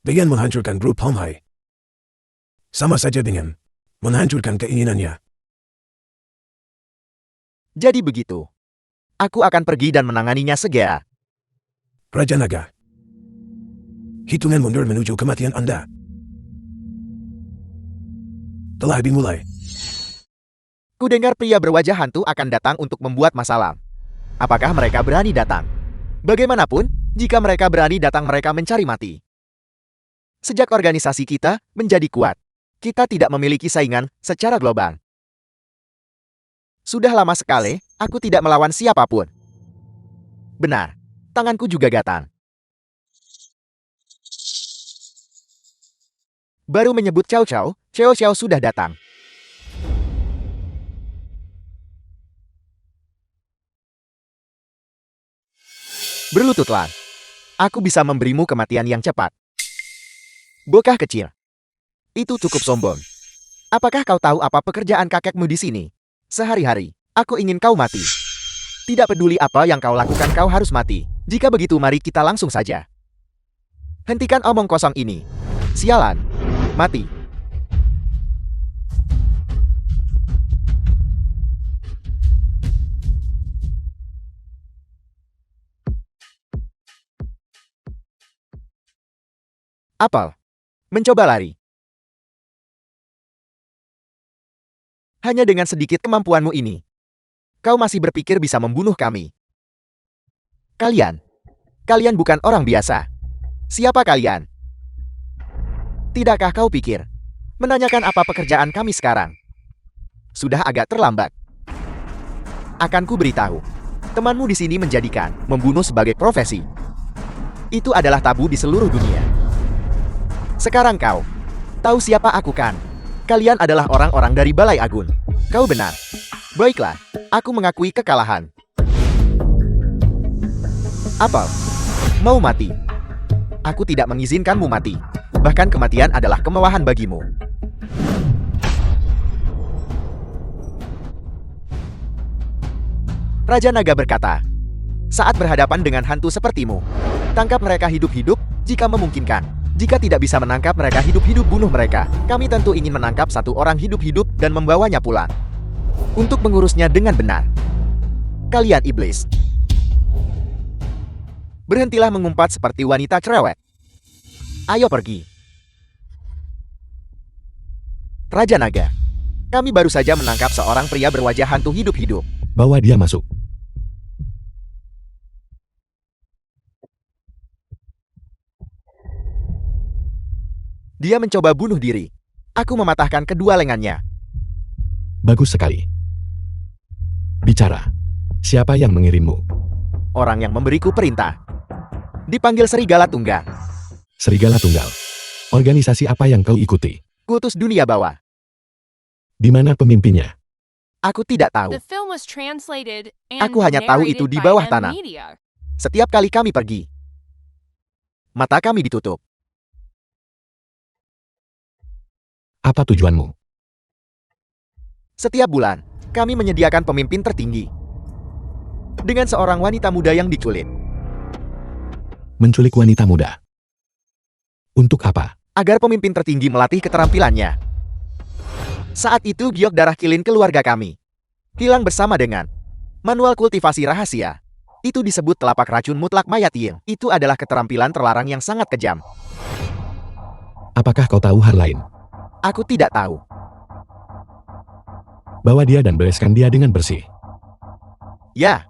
Dengan menghancurkan grup Honghai, sama saja dengan menghancurkan keinginannya. Jadi begitu. Aku akan pergi dan menanganinya segera. Raja Naga, hitungan mundur menuju kematian Anda telah dimulai. Kudengar pria berwajah hantu akan datang untuk membuat masalah. Apakah mereka berani datang? Bagaimanapun, jika mereka berani datang mereka mencari mati. Sejak organisasi kita menjadi kuat, kita tidak memiliki saingan secara global. Sudah lama sekali, aku tidak melawan siapapun. Benar, tanganku juga gatal. Baru menyebut Cao Cao, Xiao Xiao sudah datang. Berlututlah. Aku bisa memberimu kematian yang cepat. Bocah kecil. Itu cukup sombong. Apakah kau tahu apa pekerjaan kakekmu di sini? Sehari-hari, aku ingin kau mati. Tidak peduli apa yang kau lakukan, kau harus mati. Jika begitu, mari kita langsung saja. Hentikan omong kosong ini. Sialan. Mati. Apel. Mencoba lari. Hanya dengan sedikit kemampuanmu ini, kau masih berpikir bisa membunuh kami. Kalian bukan orang biasa. Siapa kalian? Tidakkah kau pikir menanyakan apa pekerjaan kami sekarang? sudah agak terlambat. Akan ku beritahu. Temanmu di sini menjadikan membunuh sebagai profesi. Itu adalah tabu di seluruh dunia. Sekarang kau tahu siapa aku kan? Kalian adalah orang-orang dari Balai Agun. Kau benar. Baiklah, aku mengakui kekalahan. Apel, mau mati? Aku tidak mengizinkanmu mati. Bahkan kematian adalah kemewahan bagimu. Raja Naga berkata, saat berhadapan dengan hantu sepertimu, tangkap mereka hidup-hidup jika memungkinkan. Jika tidak bisa menangkap mereka hidup-hidup, bunuh mereka. Kami tentu ingin menangkap satu orang hidup-hidup dan membawanya pulang. Untuk mengurusnya dengan benar. Kalian iblis. Berhentilah mengumpat seperti wanita cerewet. Ayo pergi. Raja Naga, kami baru saja menangkap seorang pria berwajah hantu hidup-hidup. Bawa dia masuk. Dia mencoba bunuh diri. Aku mematahkan kedua lengannya. Bagus sekali. Bicara. Siapa yang mengirimmu? Orang yang memberiku perintah. Dipanggil Serigala Tunggal. Serigala Tunggal. Organisasi apa yang kau ikuti? Kultus dunia bawah. Di mana pemimpinnya? Aku tidak tahu. The film was translated and Aku hanya tahu itu narrated di by bawah M tanah. Media. Setiap kali kami pergi, mata kami ditutup. Apa tujuanmu? Setiap bulan, kami menyediakan pemimpin tertinggi. Dengan seorang wanita muda yang diculik. Menculik wanita muda. Untuk apa? Agar pemimpin tertinggi melatih keterampilannya. Saat itu giok darah kilin keluarga kami. Hilang bersama dengan manual kultivasi rahasia. Itu disebut telapak racun mutlak Mayatil. Itu adalah keterampilan terlarang yang sangat kejam. Apakah kau tahu hal lain? Aku tidak tahu. Bawa dia dan bereskan dia dengan bersih. Ya.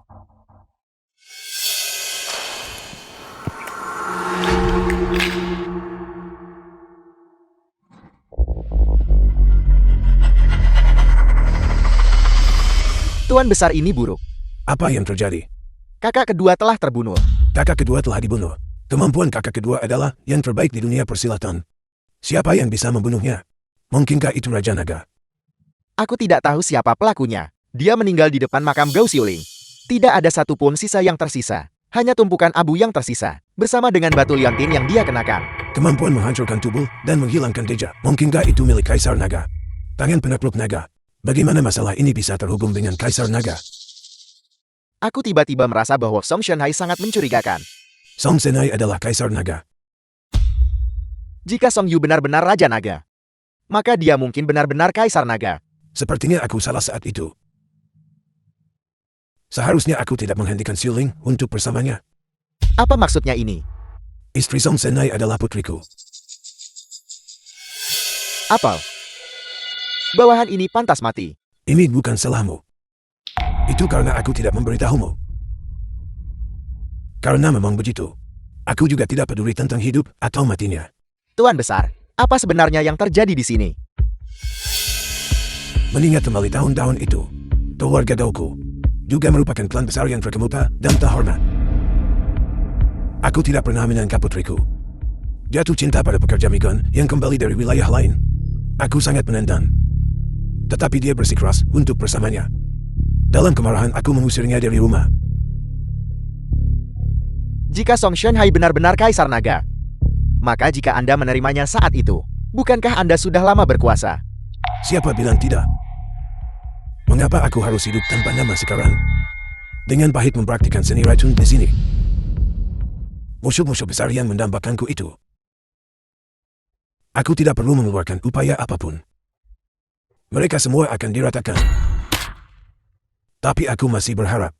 Tuan besar ini buruk. Apa yang terjadi? Kakak kedua telah terbunuh. Kakak kedua telah dibunuh. Kemampuan kakak kedua adalah yang terbaik di dunia persilatan. Siapa yang bisa membunuhnya? Mungkinkah itu Raja Naga? Aku tidak tahu siapa pelakunya. Dia meninggal di depan makam Gao Xiuling. Tidak ada satupun sisa yang tersisa. Hanya tumpukan abu yang tersisa. Bersama dengan batu liontin yang dia kenakan. Kemampuan menghancurkan tubuh dan menghilangkan jejak. Mungkinkah itu milik Kaisar Naga? Tangan penakluk naga. Bagaimana masalah ini bisa terhubung dengan Kaisar Naga? Aku tiba-tiba merasa bahwa Song Shenhai sangat mencurigakan. Song Senai adalah Kaisar Naga. Jika Song Yu benar-benar Raja Naga, maka dia mungkin benar-benar Kaisar Naga. Sepertinya aku salah saat itu. Seharusnya aku tidak menghentikan Xiuling untuk bersamanya. Apa maksudnya ini? Istri Song Senai adalah putriku. Apel. Bawahan ini pantas mati. Ini bukan salahmu. Itu karena aku tidak memberitahumu. Karena memang begitu. Aku juga tidak peduli tentang hidup atau matinya. Tuan besar, apa sebenarnya yang terjadi di sini? Mengingat kembali tahun-tahun itu, keluarga Gouku juga merupakan klan besar yang terkemuka dan terhormat. Aku tidak pernah menangkap putriku. Jatuh cinta pada pekerja migran yang kembali dari wilayah lain. Aku sangat menentang. Tetapi dia bersikeras untuk bersamanya. Dalam kemarahan aku mengusirnya dari rumah. Jika Song Shenhai benar-benar Kaisar Naga, maka jika Anda menerimanya saat itu, bukankah Anda sudah lama berkuasa? Siapa bilang tidak? Mengapa aku harus hidup tanpa nama sekarang? Dengan pahit mempraktikkan seni racun di sini. Musuh-musuh besar yang mendambakanku itu. Aku tidak perlu mengeluarkan upaya apapun. Mereka semua akan diratakan. Tapi aku masih berharap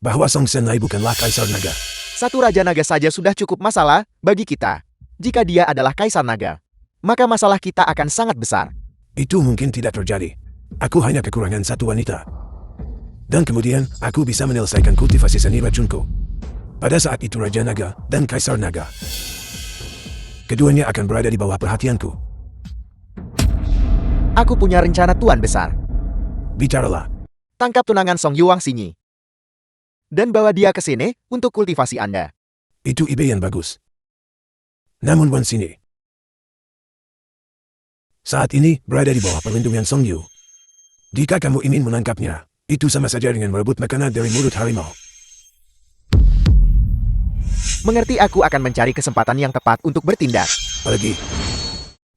bahwa Song Shenhai bukanlah Kaisar Naga. Satu Raja Naga saja sudah cukup masalah bagi kita. Jika dia adalah Kaisar Naga, maka masalah kita akan sangat besar. Itu mungkin tidak terjadi. Aku hanya kekurangan satu wanita. Dan kemudian aku bisa menyelesaikan kultivasi seni racunku. Pada saat itu Raja Naga dan Kaisar Naga, keduanya akan berada di bawah perhatianku. Aku punya rencana Tuan besar. Bicaralah. Tangkap tunangan Song Yuang Sinyi. Dan bawa dia ke sini untuk kultivasi Anda. Itu ide yang bagus. Namun Wan Sini saat ini berada di bawah perlindungan Song Yu. Jika kamu ingin menangkapnya, itu sama saja dengan merebut makanan dari mulut harimau. Mengerti, aku akan mencari kesempatan yang tepat untuk bertindak. Pergi.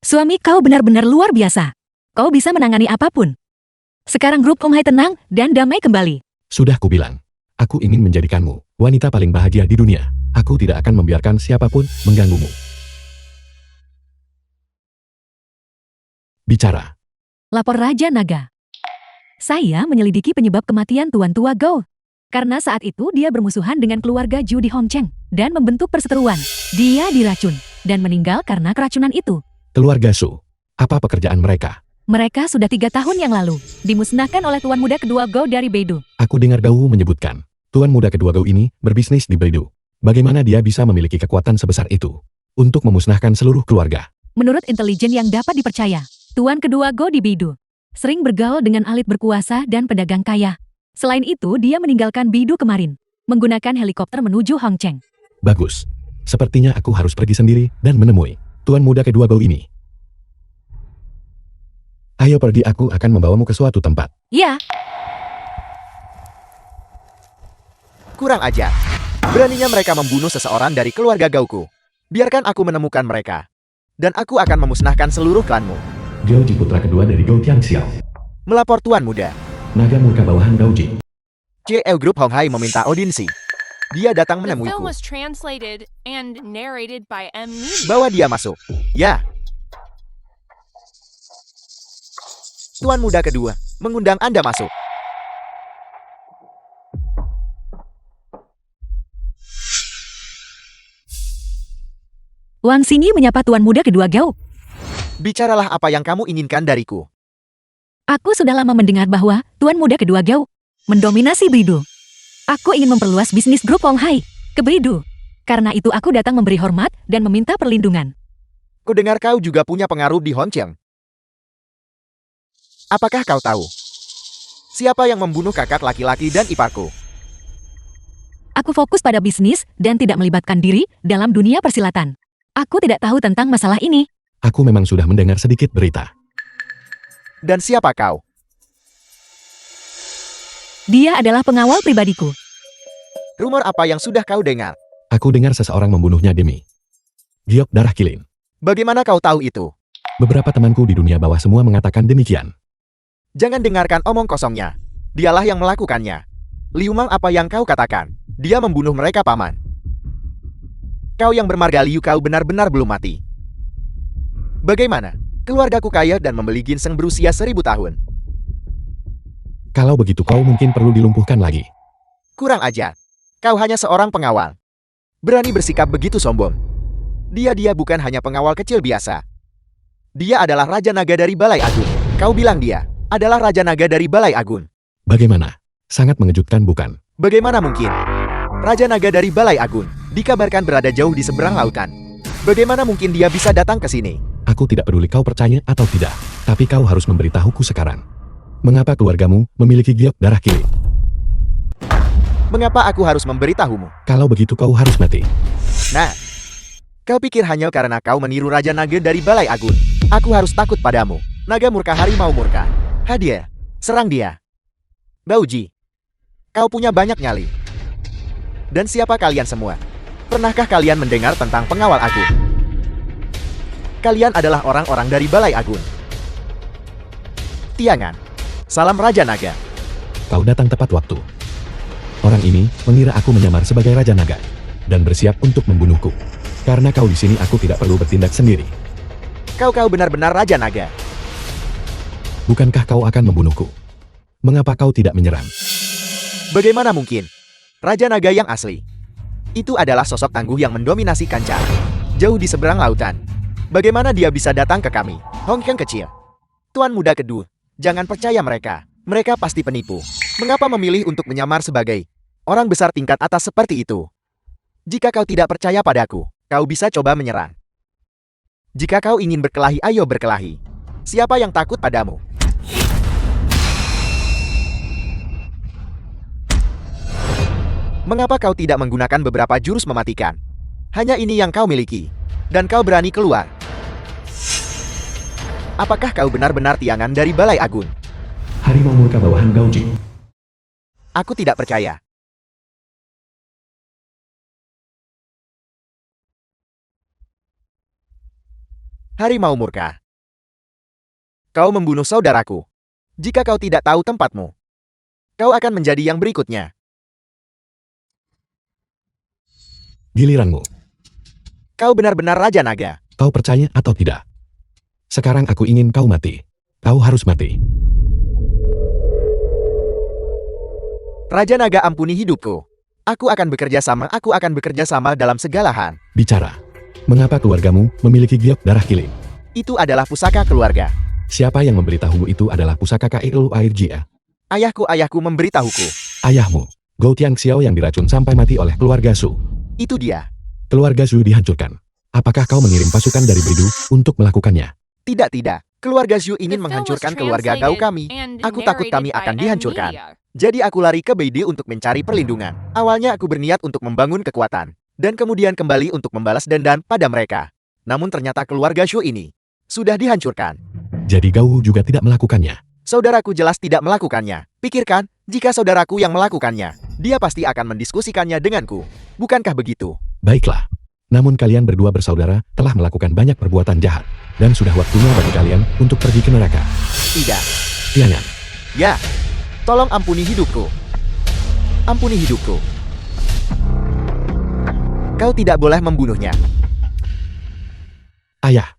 Suami kau benar-benar luar biasa. Kau bisa menangani apapun. Sekarang grup Hong Hai tenang dan damai kembali. Sudah kubilang, aku ingin menjadikanmu wanita paling bahagia di dunia. Aku tidak akan membiarkan siapapun mengganggumu. Bicara. Lapor Raja Naga. Saya menyelidiki penyebab kematian Tuan Tua Gou. Karena saat itu dia bermusuhan dengan keluarga Ju di Hong Cheng dan membentuk perseteruan. Dia diracun dan meninggal karena keracunan itu. Keluarga Su, apa pekerjaan mereka? Mereka sudah 3 tahun yang lalu dimusnahkan oleh Tuan Muda kedua Gou dari Beidou. Aku dengar Gou menyebutkan, Tuan Muda kedua Gou ini berbisnis di Beidou. Bagaimana dia bisa memiliki kekuatan sebesar itu untuk memusnahkan seluruh keluarga? Menurut intelijen yang dapat dipercaya, Tuan kedua Gou di Beidou sering bergaul dengan elit berkuasa dan pedagang kaya. Selain itu, dia meninggalkan Beidou kemarin, menggunakan helikopter menuju Hong Cheng. Bagus. Sepertinya aku harus pergi sendiri dan menemui Tuan Muda kedua Gou ini. Ayo pergi, aku akan membawamu ke suatu tempat. Ya, Kurang ajar. Beraninya mereka membunuh seseorang dari keluarga Gauku. Biarkan aku menemukan mereka. Dan aku akan memusnahkan seluruh klanmu. Gouji putra kedua dari Gou Tiangxiao. Melapor Tuan Muda. Naga murka bawahan Gouji. JL Group Hong Hai meminta audiensi. Dia datang The film menemuiku. was translated and narrated by M Media. Bawa dia masuk. Ya. Tuan Muda kedua mengundang Anda masuk. Wang Xingyi menyapa Tuan Muda kedua Gou. Bicaralah apa yang kamu inginkan dariku. Aku sudah lama mendengar bahwa Tuan Muda kedua Gou mendominasi Beidou. Aku ingin memperluas bisnis grup Hong Hai ke Beidou. Karena itu aku datang memberi hormat dan meminta perlindungan. Kudengar kau juga punya pengaruh di Hong Cheng. Apakah kau tahu siapa yang membunuh kakak laki-laki dan iparku? Aku fokus pada bisnis dan tidak melibatkan diri dalam dunia persilatan. Aku tidak tahu tentang masalah ini. Aku memang sudah mendengar sedikit berita. Dan siapa kau? Dia adalah pengawal pribadiku. Rumor apa yang sudah kau dengar? Aku dengar seseorang membunuhnya demi giok darah kilin. Bagaimana kau tahu itu? Beberapa temanku di dunia bawah semua mengatakan demikian. Jangan dengarkan omong kosongnya. Dialah yang melakukannya. Liu Mang, apa yang kau katakan? Dia membunuh mereka, paman. Kau yang bermarga Liu, kau benar-benar belum mati. Bagaimana? Keluargaku kaya dan membeli ginseng berusia 1000 tahun. Kalau begitu kau mungkin perlu dilumpuhkan lagi. Kurang ajar. Kau hanya seorang pengawal. Berani bersikap begitu sombong. Dia bukan hanya pengawal kecil biasa. Dia adalah Raja Naga dari Balai Agung. Kau bilang dia adalah Raja Naga dari Balai Agung. Bagaimana? Sangat mengejutkan, bukan? Bagaimana mungkin? Raja Naga dari Balai Agung dikabarkan berada jauh di seberang lautan. Bagaimana mungkin dia bisa datang ke sini? Aku tidak peduli kau percaya atau tidak, tapi kau harus memberitahuku sekarang. Mengapa keluargamu memiliki giok darah kilin? Mengapa aku harus memberitahumu? Kalau begitu kau harus mati. Nah, kau pikir hanya karena kau meniru Raja Naga dari Balai Agung, aku harus takut padamu? Naga murka, harimau murka. Hadiah, serang dia. Bauji, kau punya banyak nyali. Dan siapa kalian semua? Pernahkah kalian mendengar tentang pengawal agung? Kalian adalah orang-orang dari Balai Agung. Tiangan, salam Raja Naga. Kau datang tepat waktu. Orang ini mengira aku menyamar sebagai Raja Naga dan bersiap untuk membunuhku. Karena kau di sini, aku tidak perlu bertindak sendiri. Kau benar-benar Raja Naga. Bukankah kau akan membunuhku? Mengapa kau tidak menyerang? Bagaimana mungkin? Raja Naga yang asli itu adalah sosok tangguh yang mendominasi kancah jauh di seberang lautan. Bagaimana dia bisa datang ke kami? Hong Kong kecil. Tuan Muda kedua, jangan percaya mereka. Mereka pasti penipu. Mengapa memilih untuk menyamar sebagai orang besar tingkat atas seperti itu? Jika kau tidak percaya padaku, kau bisa coba menyerang. Jika kau ingin berkelahi, ayo berkelahi. Siapa yang takut padamu? Mengapa kau tidak menggunakan beberapa jurus mematikan? Hanya ini yang kau miliki. Dan kau berani keluar. Apakah kau benar-benar Tiangan dari Balai Agun? Harimau murka bawahan Gaujing. Aku tidak percaya. Harimau murka. Kau membunuh saudaraku. Jika kau tidak tahu tempatmu, kau akan menjadi yang berikutnya. Giliranmu. Kau benar-benar Raja Naga. Kau percaya atau tidak? Sekarang aku ingin kau mati. Kau harus mati. Raja Naga, ampuni hidupku. Aku akan bekerja sama dalam segala hal. Bicara. Mengapa keluargamu memiliki giok darah kilin? Itu adalah pusaka keluarga. Siapa yang memberitahumu itu adalah pusaka Kailu Air Jia? Ayahku memberitahuku. Ayahmu, Gou Tiangxiao yang diracun sampai mati oleh keluarga Su. Itu dia. Keluarga Su dihancurkan. Apakah kau mengirim pasukan dari Bridu untuk melakukannya? Tidak. Keluarga Zhu The ingin film was menghancurkan keluarga Gao translated kami. and Aku takut kami narrated akan by dihancurkan. M-Media. Jadi aku lari ke Beide untuk mencari perlindungan. Awalnya aku berniat untuk membangun kekuatan. Dan kemudian kembali untuk membalas dendam pada mereka. Namun ternyata keluarga Zhu ini sudah dihancurkan. Jadi Gau juga tidak melakukannya. Saudaraku jelas tidak melakukannya. Pikirkan, jika saudaraku yang melakukannya, dia pasti akan mendiskusikannya denganku. Bukankah begitu? Baiklah. Namun kalian berdua bersaudara telah melakukan banyak perbuatan jahat. Dan sudah waktunya bagi kalian untuk pergi ke neraka. Tidak. Tiangan. Ya. Tolong ampuni hidupku. Ampuni hidupku. Kau tidak boleh membunuhnya. Ayah.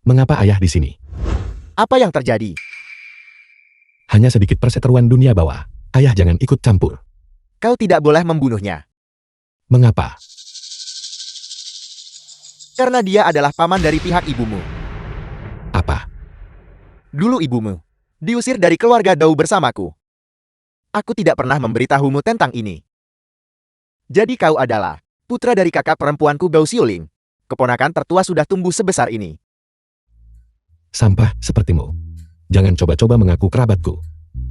Mengapa ayah di sini? Apa yang terjadi? Hanya sedikit perseteruan dunia bawah. Ayah jangan ikut campur. Kau tidak boleh membunuhnya. Mengapa? Karena dia adalah paman dari pihak ibumu. Apa? Dulu ibumu diusir dari keluarga Dou bersamaku. Aku tidak pernah memberitahumu tentang ini. Jadi kau adalah putra dari kakak perempuanku Gao Xiuling. Keponakan tertua sudah tumbuh sebesar ini. Sampah sepertimu. Jangan coba-coba mengaku kerabatku.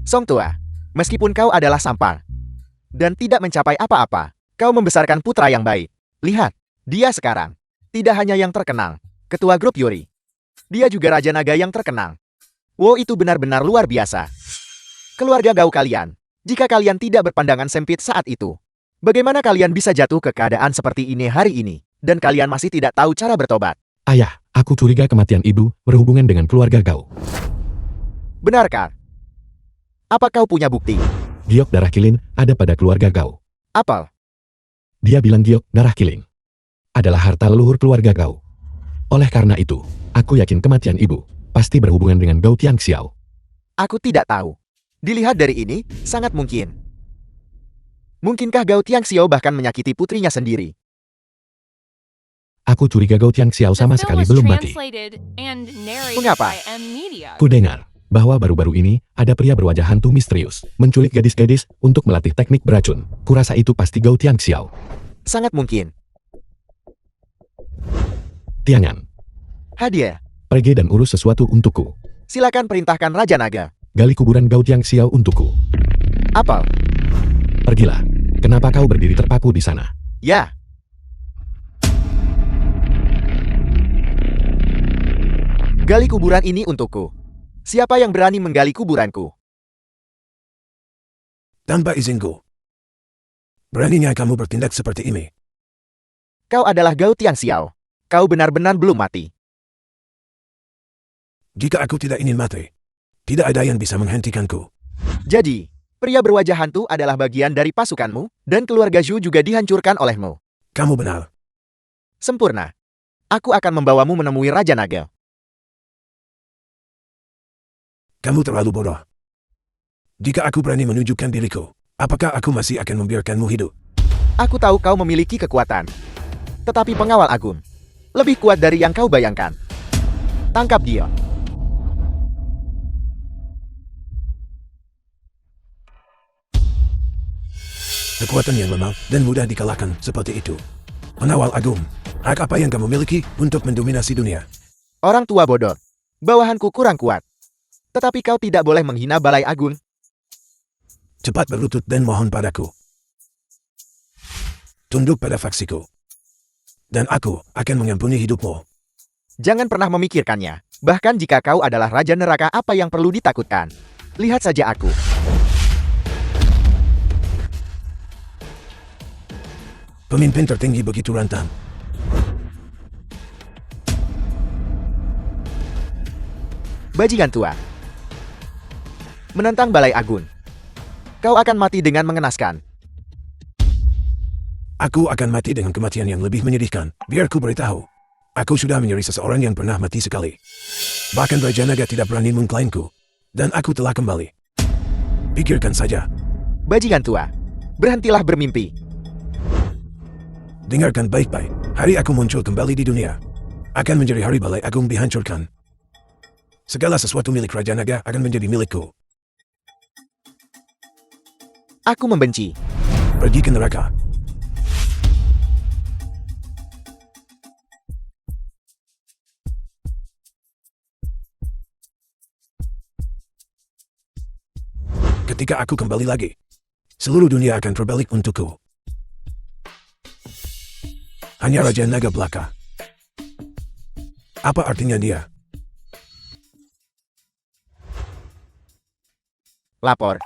Song tua, meskipun kau adalah sampah dan tidak mencapai apa-apa, kau membesarkan putra yang baik. Lihat, dia sekarang tidak hanya yang terkenal, ketua grup Yuri. Dia juga Raja Naga yang terkenal. Wow, itu benar-benar luar biasa. Keluarga Gao kalian, jika kalian tidak berpandangan sempit saat itu, bagaimana kalian bisa jatuh ke keadaan seperti ini hari ini, dan kalian masih tidak tahu cara bertobat? Ayah, aku curiga kematian ibu berhubungan dengan keluarga Gao. Benarkah? Apa kau punya bukti? Giok darah kilin ada pada keluarga Gao. Apel, Dia bilang giok darah kilin adalah harta leluhur keluarga Gao. Oleh karena itu, aku yakin kematian ibu pasti berhubungan dengan Gou Tiangxiao. aku tidak tahu. Dilihat dari ini, sangat mungkin. Mungkinkah Gao Tiangxiao bahkan menyakiti putrinya sendiri? Aku curiga Gou Tiangxiao The sama film sekali was belum mati. translated and narrated Mengapa? by M-Media. Ku dengar bahwa baru-baru ini ada pria berwajah hantu misterius menculik gadis-gadis untuk melatih teknik beracun. Kurasa itu pasti Gou Tiangxiao. Sangat mungkin. Tiangan, Hadiah, pergi dan urus sesuatu untukku. silakan perintahkan Raja Naga. Gali kuburan Gou Tiangxiao untukku. Apel, Pergilah. Kenapa kau berdiri terpaku di sana? ya. Gali kuburan ini untukku. Siapa yang berani menggali kuburanku? Tanpa izinku. Beraninya kamu bertindak seperti ini. Kau adalah Gao Tiangxiao. Kau benar-benar belum mati. Jika aku tidak ingin mati, tidak ada yang bisa menghentikanku. Jadi, pria berwajah hantu adalah bagian dari pasukanmu, dan keluarga Zhu juga dihancurkan olehmu. Kamu benar. Sempurna. Aku akan membawamu menemui Raja Naga. Kamu terlalu bodoh. Jika aku berani menunjukkan diriku, apakah aku masih akan membiarkanmu hidup? Aku tahu kau memiliki kekuatan. Tetapi pengawal agung lebih kuat dari yang kau bayangkan. Tangkap dia. Kekuatan yang lemah dan mudah dikalahkan seperti itu. Pengawal agung, hak apa yang kamu miliki untuk mendominasi dunia? Orang tua bodoh. Bawahanku kurang kuat. Tetapi kau tidak boleh menghina Balai Agung. Cepat berlutut dan mohon padaku. Tunduk pada faksiku. Dan aku akan mengampuni hidupmu. Jangan pernah memikirkannya. Bahkan jika kau adalah Raja Neraka, apa yang perlu ditakutkan? Lihat saja aku. Pemimpin tertinggi begitu rantang. Bajingan tua. Menentang Balai Agun. Kau akan mati dengan mengenaskan. Aku akan mati dengan kematian yang lebih menyedihkan. Biar ku beritahu. Aku sudah menyeri seseorang yang pernah mati sekali. Bahkan Raja Naga tidak berani mengklaimku. Dan aku telah kembali. Pikirkan saja. Bajingan tua. Berhentilah bermimpi. Dengarkan baik-baik. Hari aku muncul kembali di dunia. Akan menjadi hari Balai Agung dihancurkan. Segala sesuatu milik Raja Naga akan menjadi milikku. Aku membenci. Pergi ke neraka. Ketika aku kembali lagi, seluruh dunia akan terbalik untukku. Hanya Raja Naga belaka. Apa artinya dia? Lapor.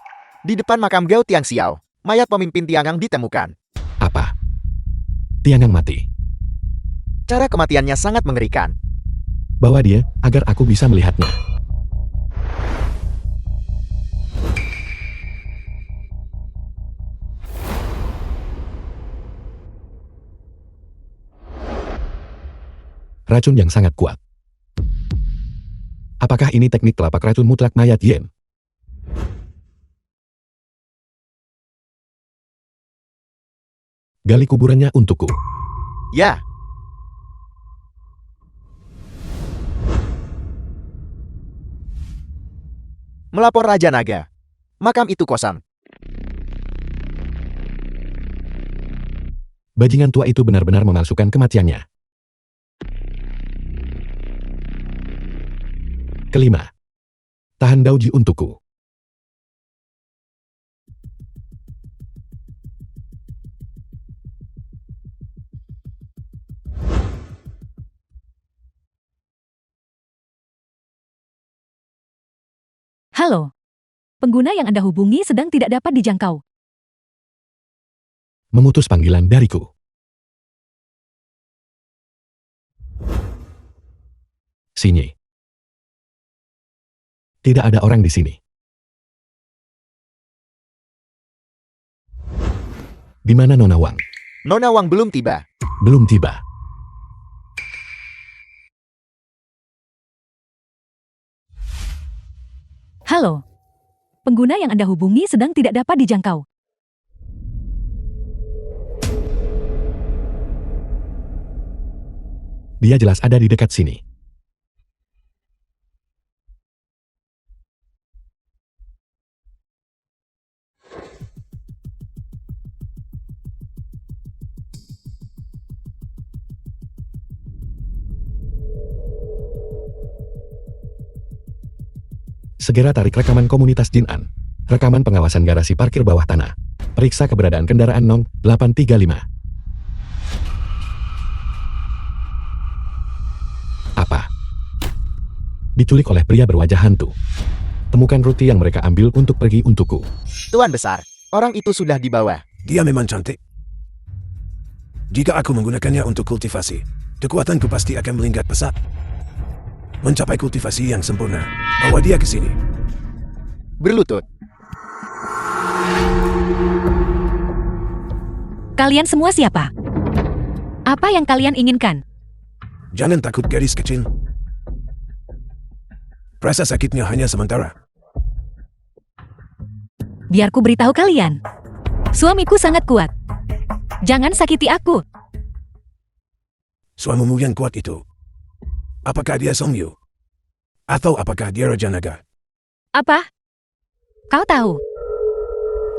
Di depan makam Gao Tiang Xiao, mayat pemimpin Tiangang ditemukan. Apa? Tiangang mati. Cara kematiannya sangat mengerikan. Bawa dia, agar aku bisa melihatnya. Racun yang sangat kuat. Apakah ini teknik telapak racun mutlak mayat Yen? Gali kuburannya untukku. Ya. Melapor Raja Naga. Makam itu kosong. Bajingan tua itu benar-benar memalsukan kematiannya. Kelima. Tahan Daoji untukku. Halo. Pengguna yang Anda hubungi sedang tidak dapat dijangkau. Memutus panggilan dariku. Sini. Tidak ada orang di sini. Di mana Nona Wang? Nona Wang belum tiba. Belum tiba. Halo. Pengguna yang Anda hubungi sedang tidak dapat dijangkau. Dia jelas ada di dekat sini. Segera tarik rekaman komunitas Jin-an. Rekaman pengawasan garasi parkir bawah tanah. Periksa keberadaan kendaraan Nong 835. Apa? Diculik oleh pria berwajah hantu. Temukan roti yang mereka ambil untuk pergi untukku. Tuan Besar, orang itu sudah dibawa. Dia memang cantik. Jika aku menggunakannya untuk kultivasi, kekuatanku pasti akan melingkar pesat. Mencapai kultivasi yang sempurna. Bawa dia ke sini. Berlutut. Kalian semua siapa? Apa yang kalian inginkan? Jangan takut gadis kecil. Rasa sakitnya hanya sementara. Biar ku beritahu kalian. Suamiku sangat kuat. Jangan sakiti aku. Suamimu yang kuat itu. Apakah dia Song Yu? Atau apakah dia Raja Naga? Apa? Kau tahu?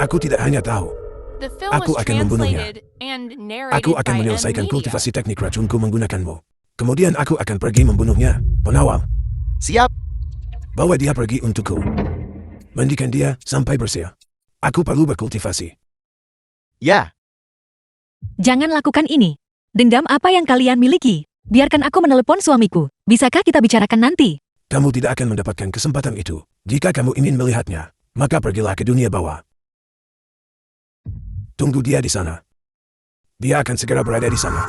Aku tidak hanya tahu. The film Aku was akan membunuhnya. translated and narrated Aku akan by menyelesaikan M Media. kultivasi teknik racunku menggunakanmu. Kemudian aku akan pergi membunuhnya. Penawal, Siap. bawa dia pergi untukku. Mandikan dia sampai bersih. Aku perlu berkultivasi. Ya, Jangan lakukan ini. Dendam apa yang kalian miliki? Biarkan aku menelepon suamiku. Bisakah kita bicarakan nanti? Kamu tidak akan mendapatkan kesempatan itu. Jika kamu ingin melihatnya, maka pergilah ke dunia bawah. Tunggu dia di sana. Dia akan segera berada di sana.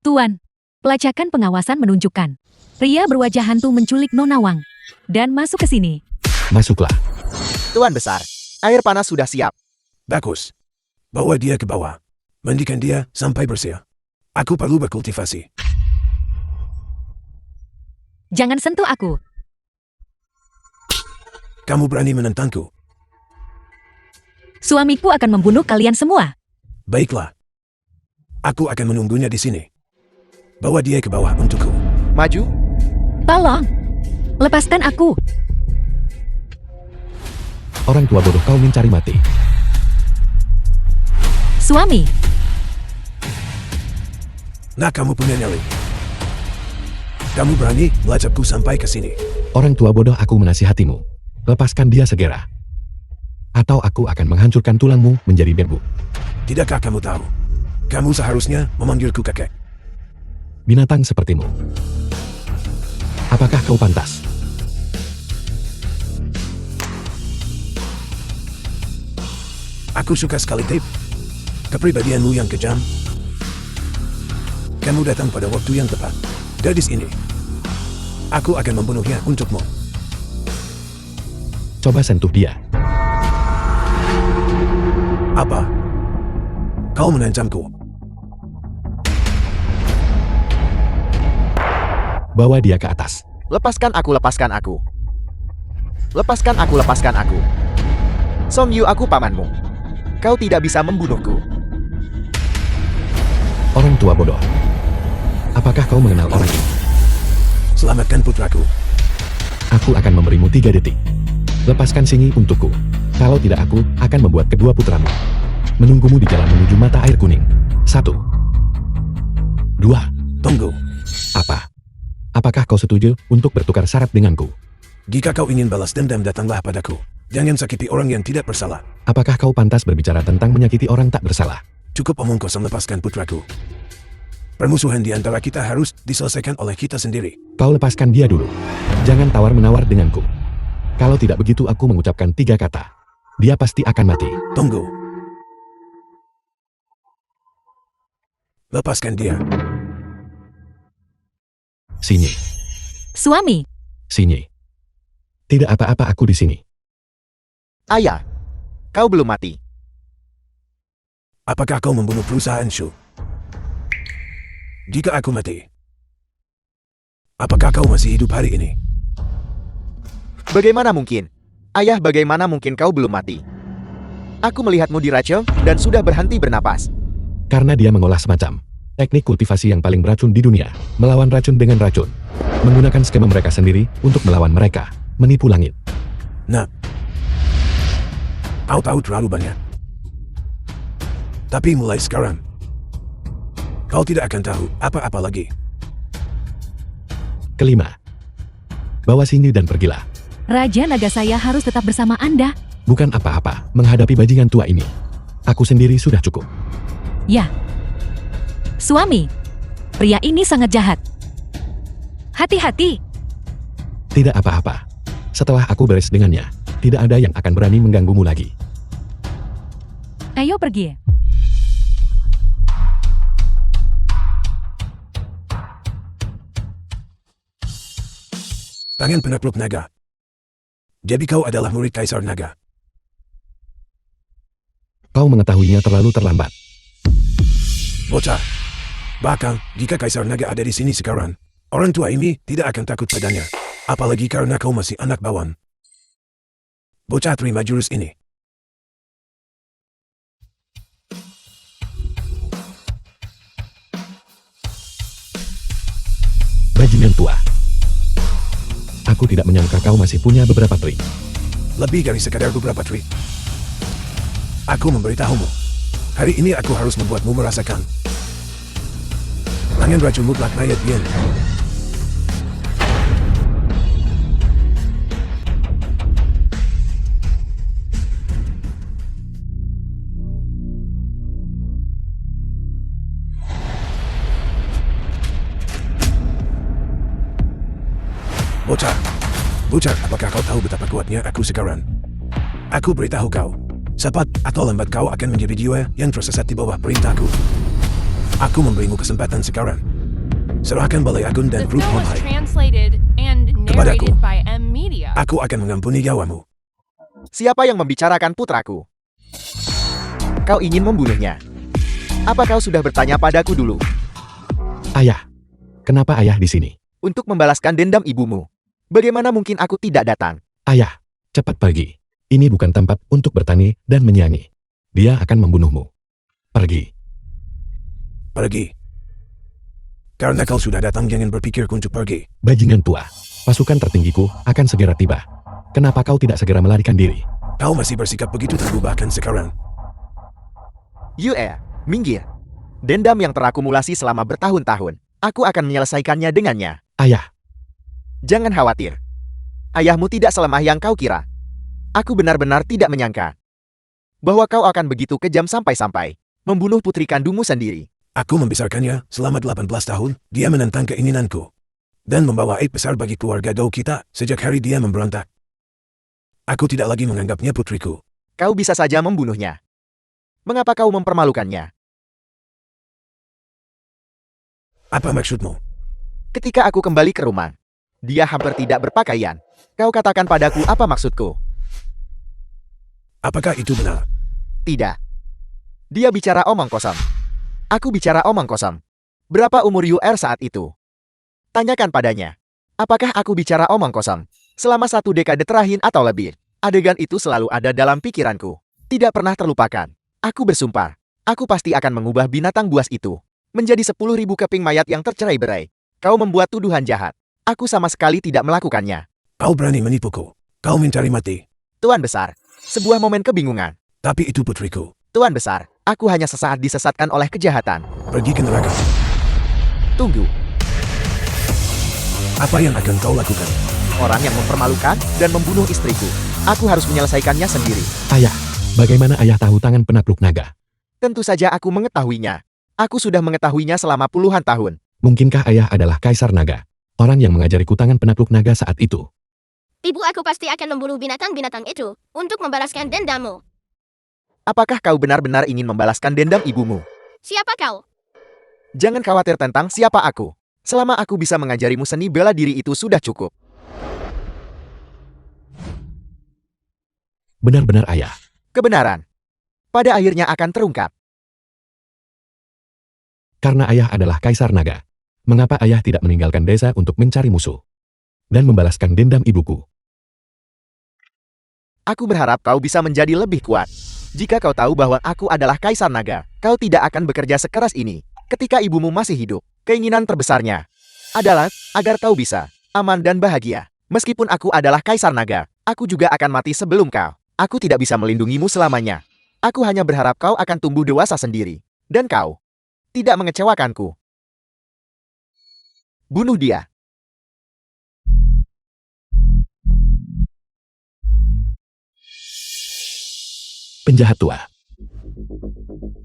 Tuan, pelacakan pengawasan menunjukkan pria berwajah hantu menculik Nona Wang dan masuk ke sini. Masuklah. Tuan Besar. Air panas sudah siap. Bagus. Bawa dia ke bawah. Mandikan dia sampai bersih. Aku perlu berkultivasi. Jangan sentuh aku. Kamu berani menentangku? Suamiku akan membunuh kalian semua. Baiklah. Aku akan menunggunya di sini. Bawa dia ke bawah untukku. Maju. Tolong, lepaskan aku. Orang tua bodoh, kau mencari mati. Suami, Nah, kamu punya nyali. Kamu berani melacapku sampai ke sini. Orang tua bodoh, aku menasihatimu. Lepaskan dia segera. Atau aku akan menghancurkan tulangmu menjadi debu. Tidakkah kamu tahu? Kamu seharusnya memanggilku kakek. Binatang sepertimu. Apakah kau pantas? Aku suka sekali Tape. Kepribadianmu yang kejam. Kamu datang pada waktu yang tepat. Gadis ini. Aku akan membunuhnya untukmu. Coba sentuh dia. Apa? Kau mengancamku. Bawa dia ke atas. Lepaskan aku, lepaskan aku. Lepaskan aku, lepaskan aku. Song Yu, aku pamanmu. Kau tidak bisa membunuhku. Orang tua bodoh. Apakah kau mengenal orang ini? Selamatkan putraku. Aku akan memberimu 3 detik. Lepaskan Singi untukku. Kalau tidak, aku akan membuat kedua putramu menunggumu di jalan menuju mata air kuning. 1, 2. Tunggu. Apa? Apakah kau setuju untuk bertukar syarat denganku? Jika kau ingin balas dendam, datanglah padaku. Jangan sakiti orang yang tidak bersalah. Apakah kau pantas berbicara tentang menyakiti orang tak bersalah? Cukup omong kosong, lepaskan putraku. Permusuhan di antara kita harus diselesaikan oleh kita sendiri. Kau lepaskan dia dulu. Jangan tawar-menawar denganku. Kalau tidak begitu, aku mengucapkan 3 kata. Dia pasti akan mati. Tunggu. Lepaskan dia. Sinyi. suami. Sinyi. Tidak apa-apa, aku di sini. Ayah, kau belum mati. Apakah kau membunuh perusahaan Shu? Jika aku mati, apakah kau masih hidup hari ini? Bagaimana mungkin? Ayah, bagaimana mungkin kau belum mati? Aku melihatmu diracun dan sudah berhenti bernapas. Karena dia mengolah semacam teknik kultivasi yang paling beracun di dunia, melawan racun dengan racun. Menggunakan skema mereka sendiri untuk melawan mereka, menipu langit. Nah, kau tahu terlalu banyak. Tapi mulai sekarang, kau tidak akan tahu apa-apa lagi. Kelima. Bawa Sinyi dan pergilah. Raja Naga saya harus tetap bersama Anda. Bukan apa-apa menghadapi bajingan tua ini. Aku sendiri sudah cukup. Ya. Suami, pria ini sangat jahat. Hati-hati. Tidak apa-apa. Setelah aku beres dengannya, tidak ada yang akan berani mengganggumu lagi. Ayo pergi. Tangan penakluk naga. Jadi kau adalah murid Kaisar Naga. Kau mengetahuinya terlalu terlambat. Bocah. Bahkan, jika Kaisar Naga ada di sini sekarang, orang tua ini tidak akan takut padanya. Apalagi karena kau masih anak bawang. Bocah, terima jurus ini. Bajingan tua. Aku tidak menyangka kau masih punya beberapa trik. Lebih dari sekadar beberapa trik. Aku memberitahumu. Hari ini aku harus membuatmu merasakan angin racun mutlak Nayat Yin. Bocah. Bocah, apakah kau tahu betapa kuatnya aku sekarang? Aku beritahu kau. Cepat atau lambat kau akan menjadi jiwa yang tersesat di bawah perintahku. Aku memberimu kesempatan sekarang. Serahkan Balai Agung The dan film Grup was Honghai. translated and Kepadaku. narrated by M Media. Aku akan mengampuni nyawamu. Siapa yang membicarakan putraku? Kau ingin membunuhnya? Apa kau sudah bertanya padaku dulu? Ayah. Kenapa ayah di sini? Untuk membalaskan dendam ibumu. Bagaimana mungkin aku tidak datang? Ayah, cepat pergi. Ini bukan tempat untuk bertani dan menyanyi. Dia akan membunuhmu. Pergi. Pergi. Karena kau sudah datang, jangan berpikir untuk pergi. Bajingan tua. Pasukan tertinggiku akan segera tiba. Kenapa kau tidak segera melarikan diri? Kau masih bersikap begitu tangguh bahkan sekarang. Yue, minggir. Dendam yang terakumulasi selama bertahun-tahun. Aku akan menyelesaikannya dengannya. Ayah, Jangan khawatir. Ayahmu tidak selemah yang kau kira. Aku benar-benar tidak menyangka bahwa kau akan begitu kejam sampai-sampai membunuh putri kandungmu sendiri. Aku membesarkannya selama 18 tahun, dia menentang keinginanku. Dan membawa aib besar bagi keluarga Dou kita sejak hari dia memberontak. Aku tidak lagi menganggapnya putriku. Kau bisa saja membunuhnya. Mengapa kau mempermalukannya? Apa maksudmu? Ketika aku kembali ke rumah, dia hampir tidak berpakaian. Kau katakan padaku apa maksudku? Apakah itu benar? Tidak. Dia bicara omong kosong. Aku bicara omong kosong. Berapa umur UR saat itu? Tanyakan padanya. Apakah aku bicara omong kosong? Selama 1 dekade terakhir atau lebih, adegan itu selalu ada dalam pikiranku. Tidak pernah terlupakan. Aku bersumpah, aku pasti akan mengubah binatang buas itu menjadi 10.000 keping mayat yang tercerai-berai. Kau membuat tuduhan jahat. Aku sama sekali tidak melakukannya. Kau berani menipuku. Kau mencari mati. Tuan Besar, sebuah momen kebingungan. Tapi itu putriku. Tuan Besar, aku hanya sesaat disesatkan oleh kejahatan. Pergi ke neraka. Tunggu, Apa yang akan kau lakukan? orang yang mempermalukan dan membunuh istriku. Aku harus menyelesaikannya sendiri. ayah. Bagaimana ayah tahu tangan penakluk naga? Tentu saja aku mengetahuinya. Aku sudah mengetahuinya selama puluhan tahun. Mungkinkah ayah adalah Kaisar Naga? Orang yang mengajariku tangan penakluk naga saat itu. Ibu aku pasti akan membunuh binatang-binatang itu untuk membalaskan dendammu. Apakah kau benar-benar ingin membalaskan dendam ibumu? Siapa kau? Jangan khawatir tentang siapa aku. Selama aku bisa mengajarimu seni bela diri itu sudah cukup. Benar-benar ayah. Kebenaran pada akhirnya akan terungkap. Karena ayah adalah Kaisar Naga. Mengapa ayah tidak meninggalkan desa untuk mencari musuh? Dan membalaskan dendam ibuku? Aku berharap kau bisa menjadi lebih kuat. Jika kau tahu bahwa aku adalah Kaisar Naga, kau tidak akan bekerja sekeras ini. Ketika ibumu masih hidup, keinginan terbesarnya adalah agar kau bisa aman dan bahagia. Meskipun aku adalah Kaisar Naga, aku juga akan mati sebelum kau. Aku tidak bisa melindungimu selamanya. Aku hanya berharap kau akan tumbuh dewasa sendiri. Dan kau tidak mengecewakanku. Bunuh dia. Penjahat tua.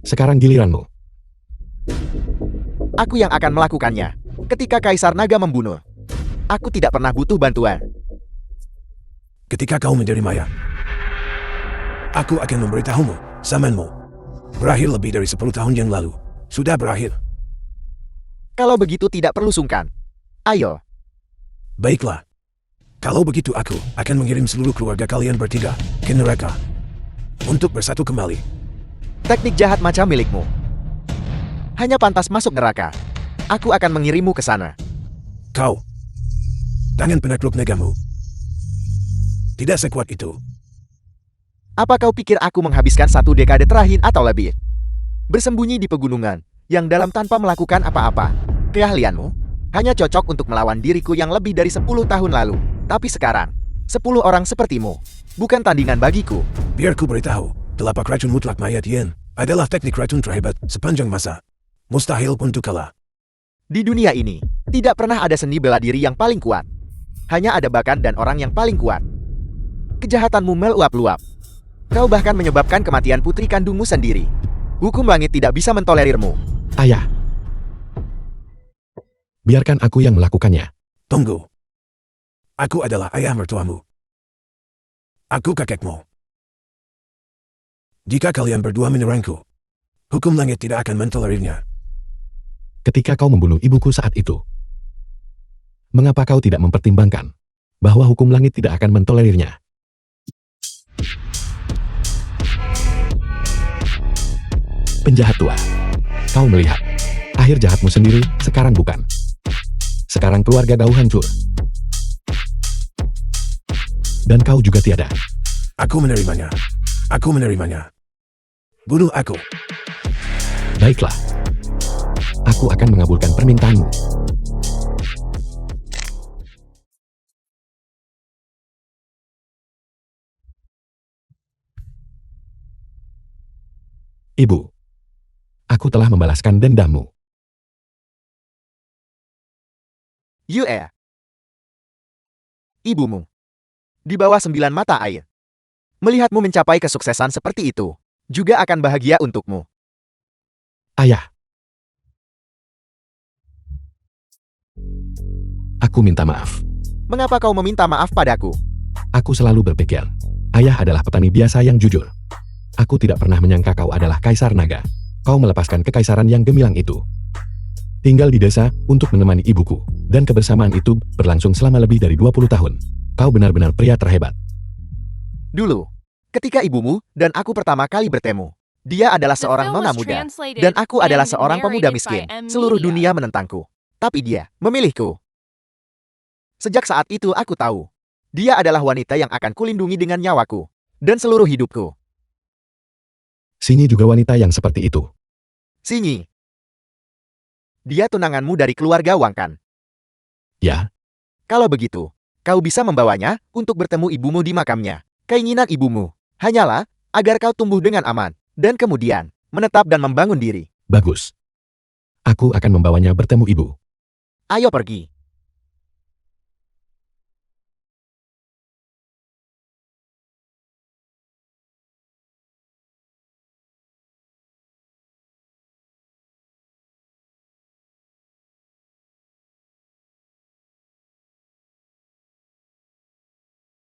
Sekarang giliranmu. Aku yang akan melakukannya. Ketika Kaisar Naga membunuh, aku tidak pernah butuh bantuan. Ketika kau menjadi maya, aku akan memberitahumu, zamanmu berakhir lebih dari 10 tahun yang lalu. Sudah berakhir. Kalau begitu tidak perlu sungkan. Ayo. Baiklah. Kalau begitu aku akan mengirim seluruh keluarga kalian bertiga ke neraka untuk bersatu kembali. Teknik jahat macam milikmu hanya pantas masuk neraka. Aku akan mengirimmu ke sana. Kau, tangan penakluk nagamu, tidak sekuat itu. Apa kau pikir aku menghabiskan 1 dekade terakhir atau lebih bersembunyi di pegunungan yang dalam tanpa melakukan apa-apa? Keahlianmu hanya cocok untuk melawan diriku yang lebih dari 10 tahun lalu. Tapi sekarang, 10 orang sepertimu bukan tandingan bagiku. Biar ku beritahu, telapak racun mutlak mayat Yen adalah teknik racun terhebat sepanjang masa. Mustahil untuk kalah. Di dunia ini, tidak pernah ada seni bela diri yang paling kuat. Hanya ada bakat dan orang yang paling kuat. Kejahatanmu meluap-luap. Kau bahkan menyebabkan kematian putri kandungmu sendiri. Hukum langit tidak bisa mentolerirmu. Ayah. Biarkan aku yang melakukannya. Tunggu. Aku adalah ayah mertuamu. Aku kakekmu. Jika kalian berdua menyerangku, hukum langit tidak akan mentolerirnya. Ketika kau membunuh ibuku saat itu, mengapa kau tidak mempertimbangkan bahwa hukum langit tidak akan mentolerirnya? Penjahat tua, kau melihat akhir jahatmu sendiri sekarang bukan. Sekarang keluarga kau hancur. Dan kau juga tiada. Aku menerimanya. Aku menerimanya. Bunuh aku. Baiklah. Aku akan mengabulkan permintaanmu. Ibu, aku telah membalaskan dendammu. Yue. Ibumu. Di bawah 9 mata air. Melihatmu mencapai kesuksesan seperti itu, juga akan bahagia untukmu. Ayah. Aku minta maaf. Mengapa kau meminta maaf padaku? Aku selalu berpikir, ayah adalah petani biasa yang jujur. Aku tidak pernah menyangka kau adalah Kaisar Naga. Kau melepaskan kekaisaran yang gemilang itu. Tinggal di desa untuk menemani ibuku, dan kebersamaan itu berlangsung selama lebih dari 20 tahun. Kau benar-benar pria terhebat. Dulu, ketika ibumu dan aku pertama kali bertemu, dia adalah The seorang film nona was muda, translated dan aku adalah and seorang pemuda narrated miskin. by M. Seluruh Media. dunia menentangku. Tapi dia memilihku. Sejak saat itu aku tahu, dia adalah wanita yang akan kulindungi dengan nyawaku, dan seluruh hidupku. Sini juga wanita yang seperti itu. Sinyi. Dia tunanganmu dari keluarga Wangkan. Ya, Kalau begitu, kau bisa membawanya untuk bertemu ibumu di makamnya. Keinginan ibumu hanyalah agar kau tumbuh dengan aman, dan kemudian menetap dan membangun diri. bagus. Aku akan membawanya bertemu ibu. Ayo pergi.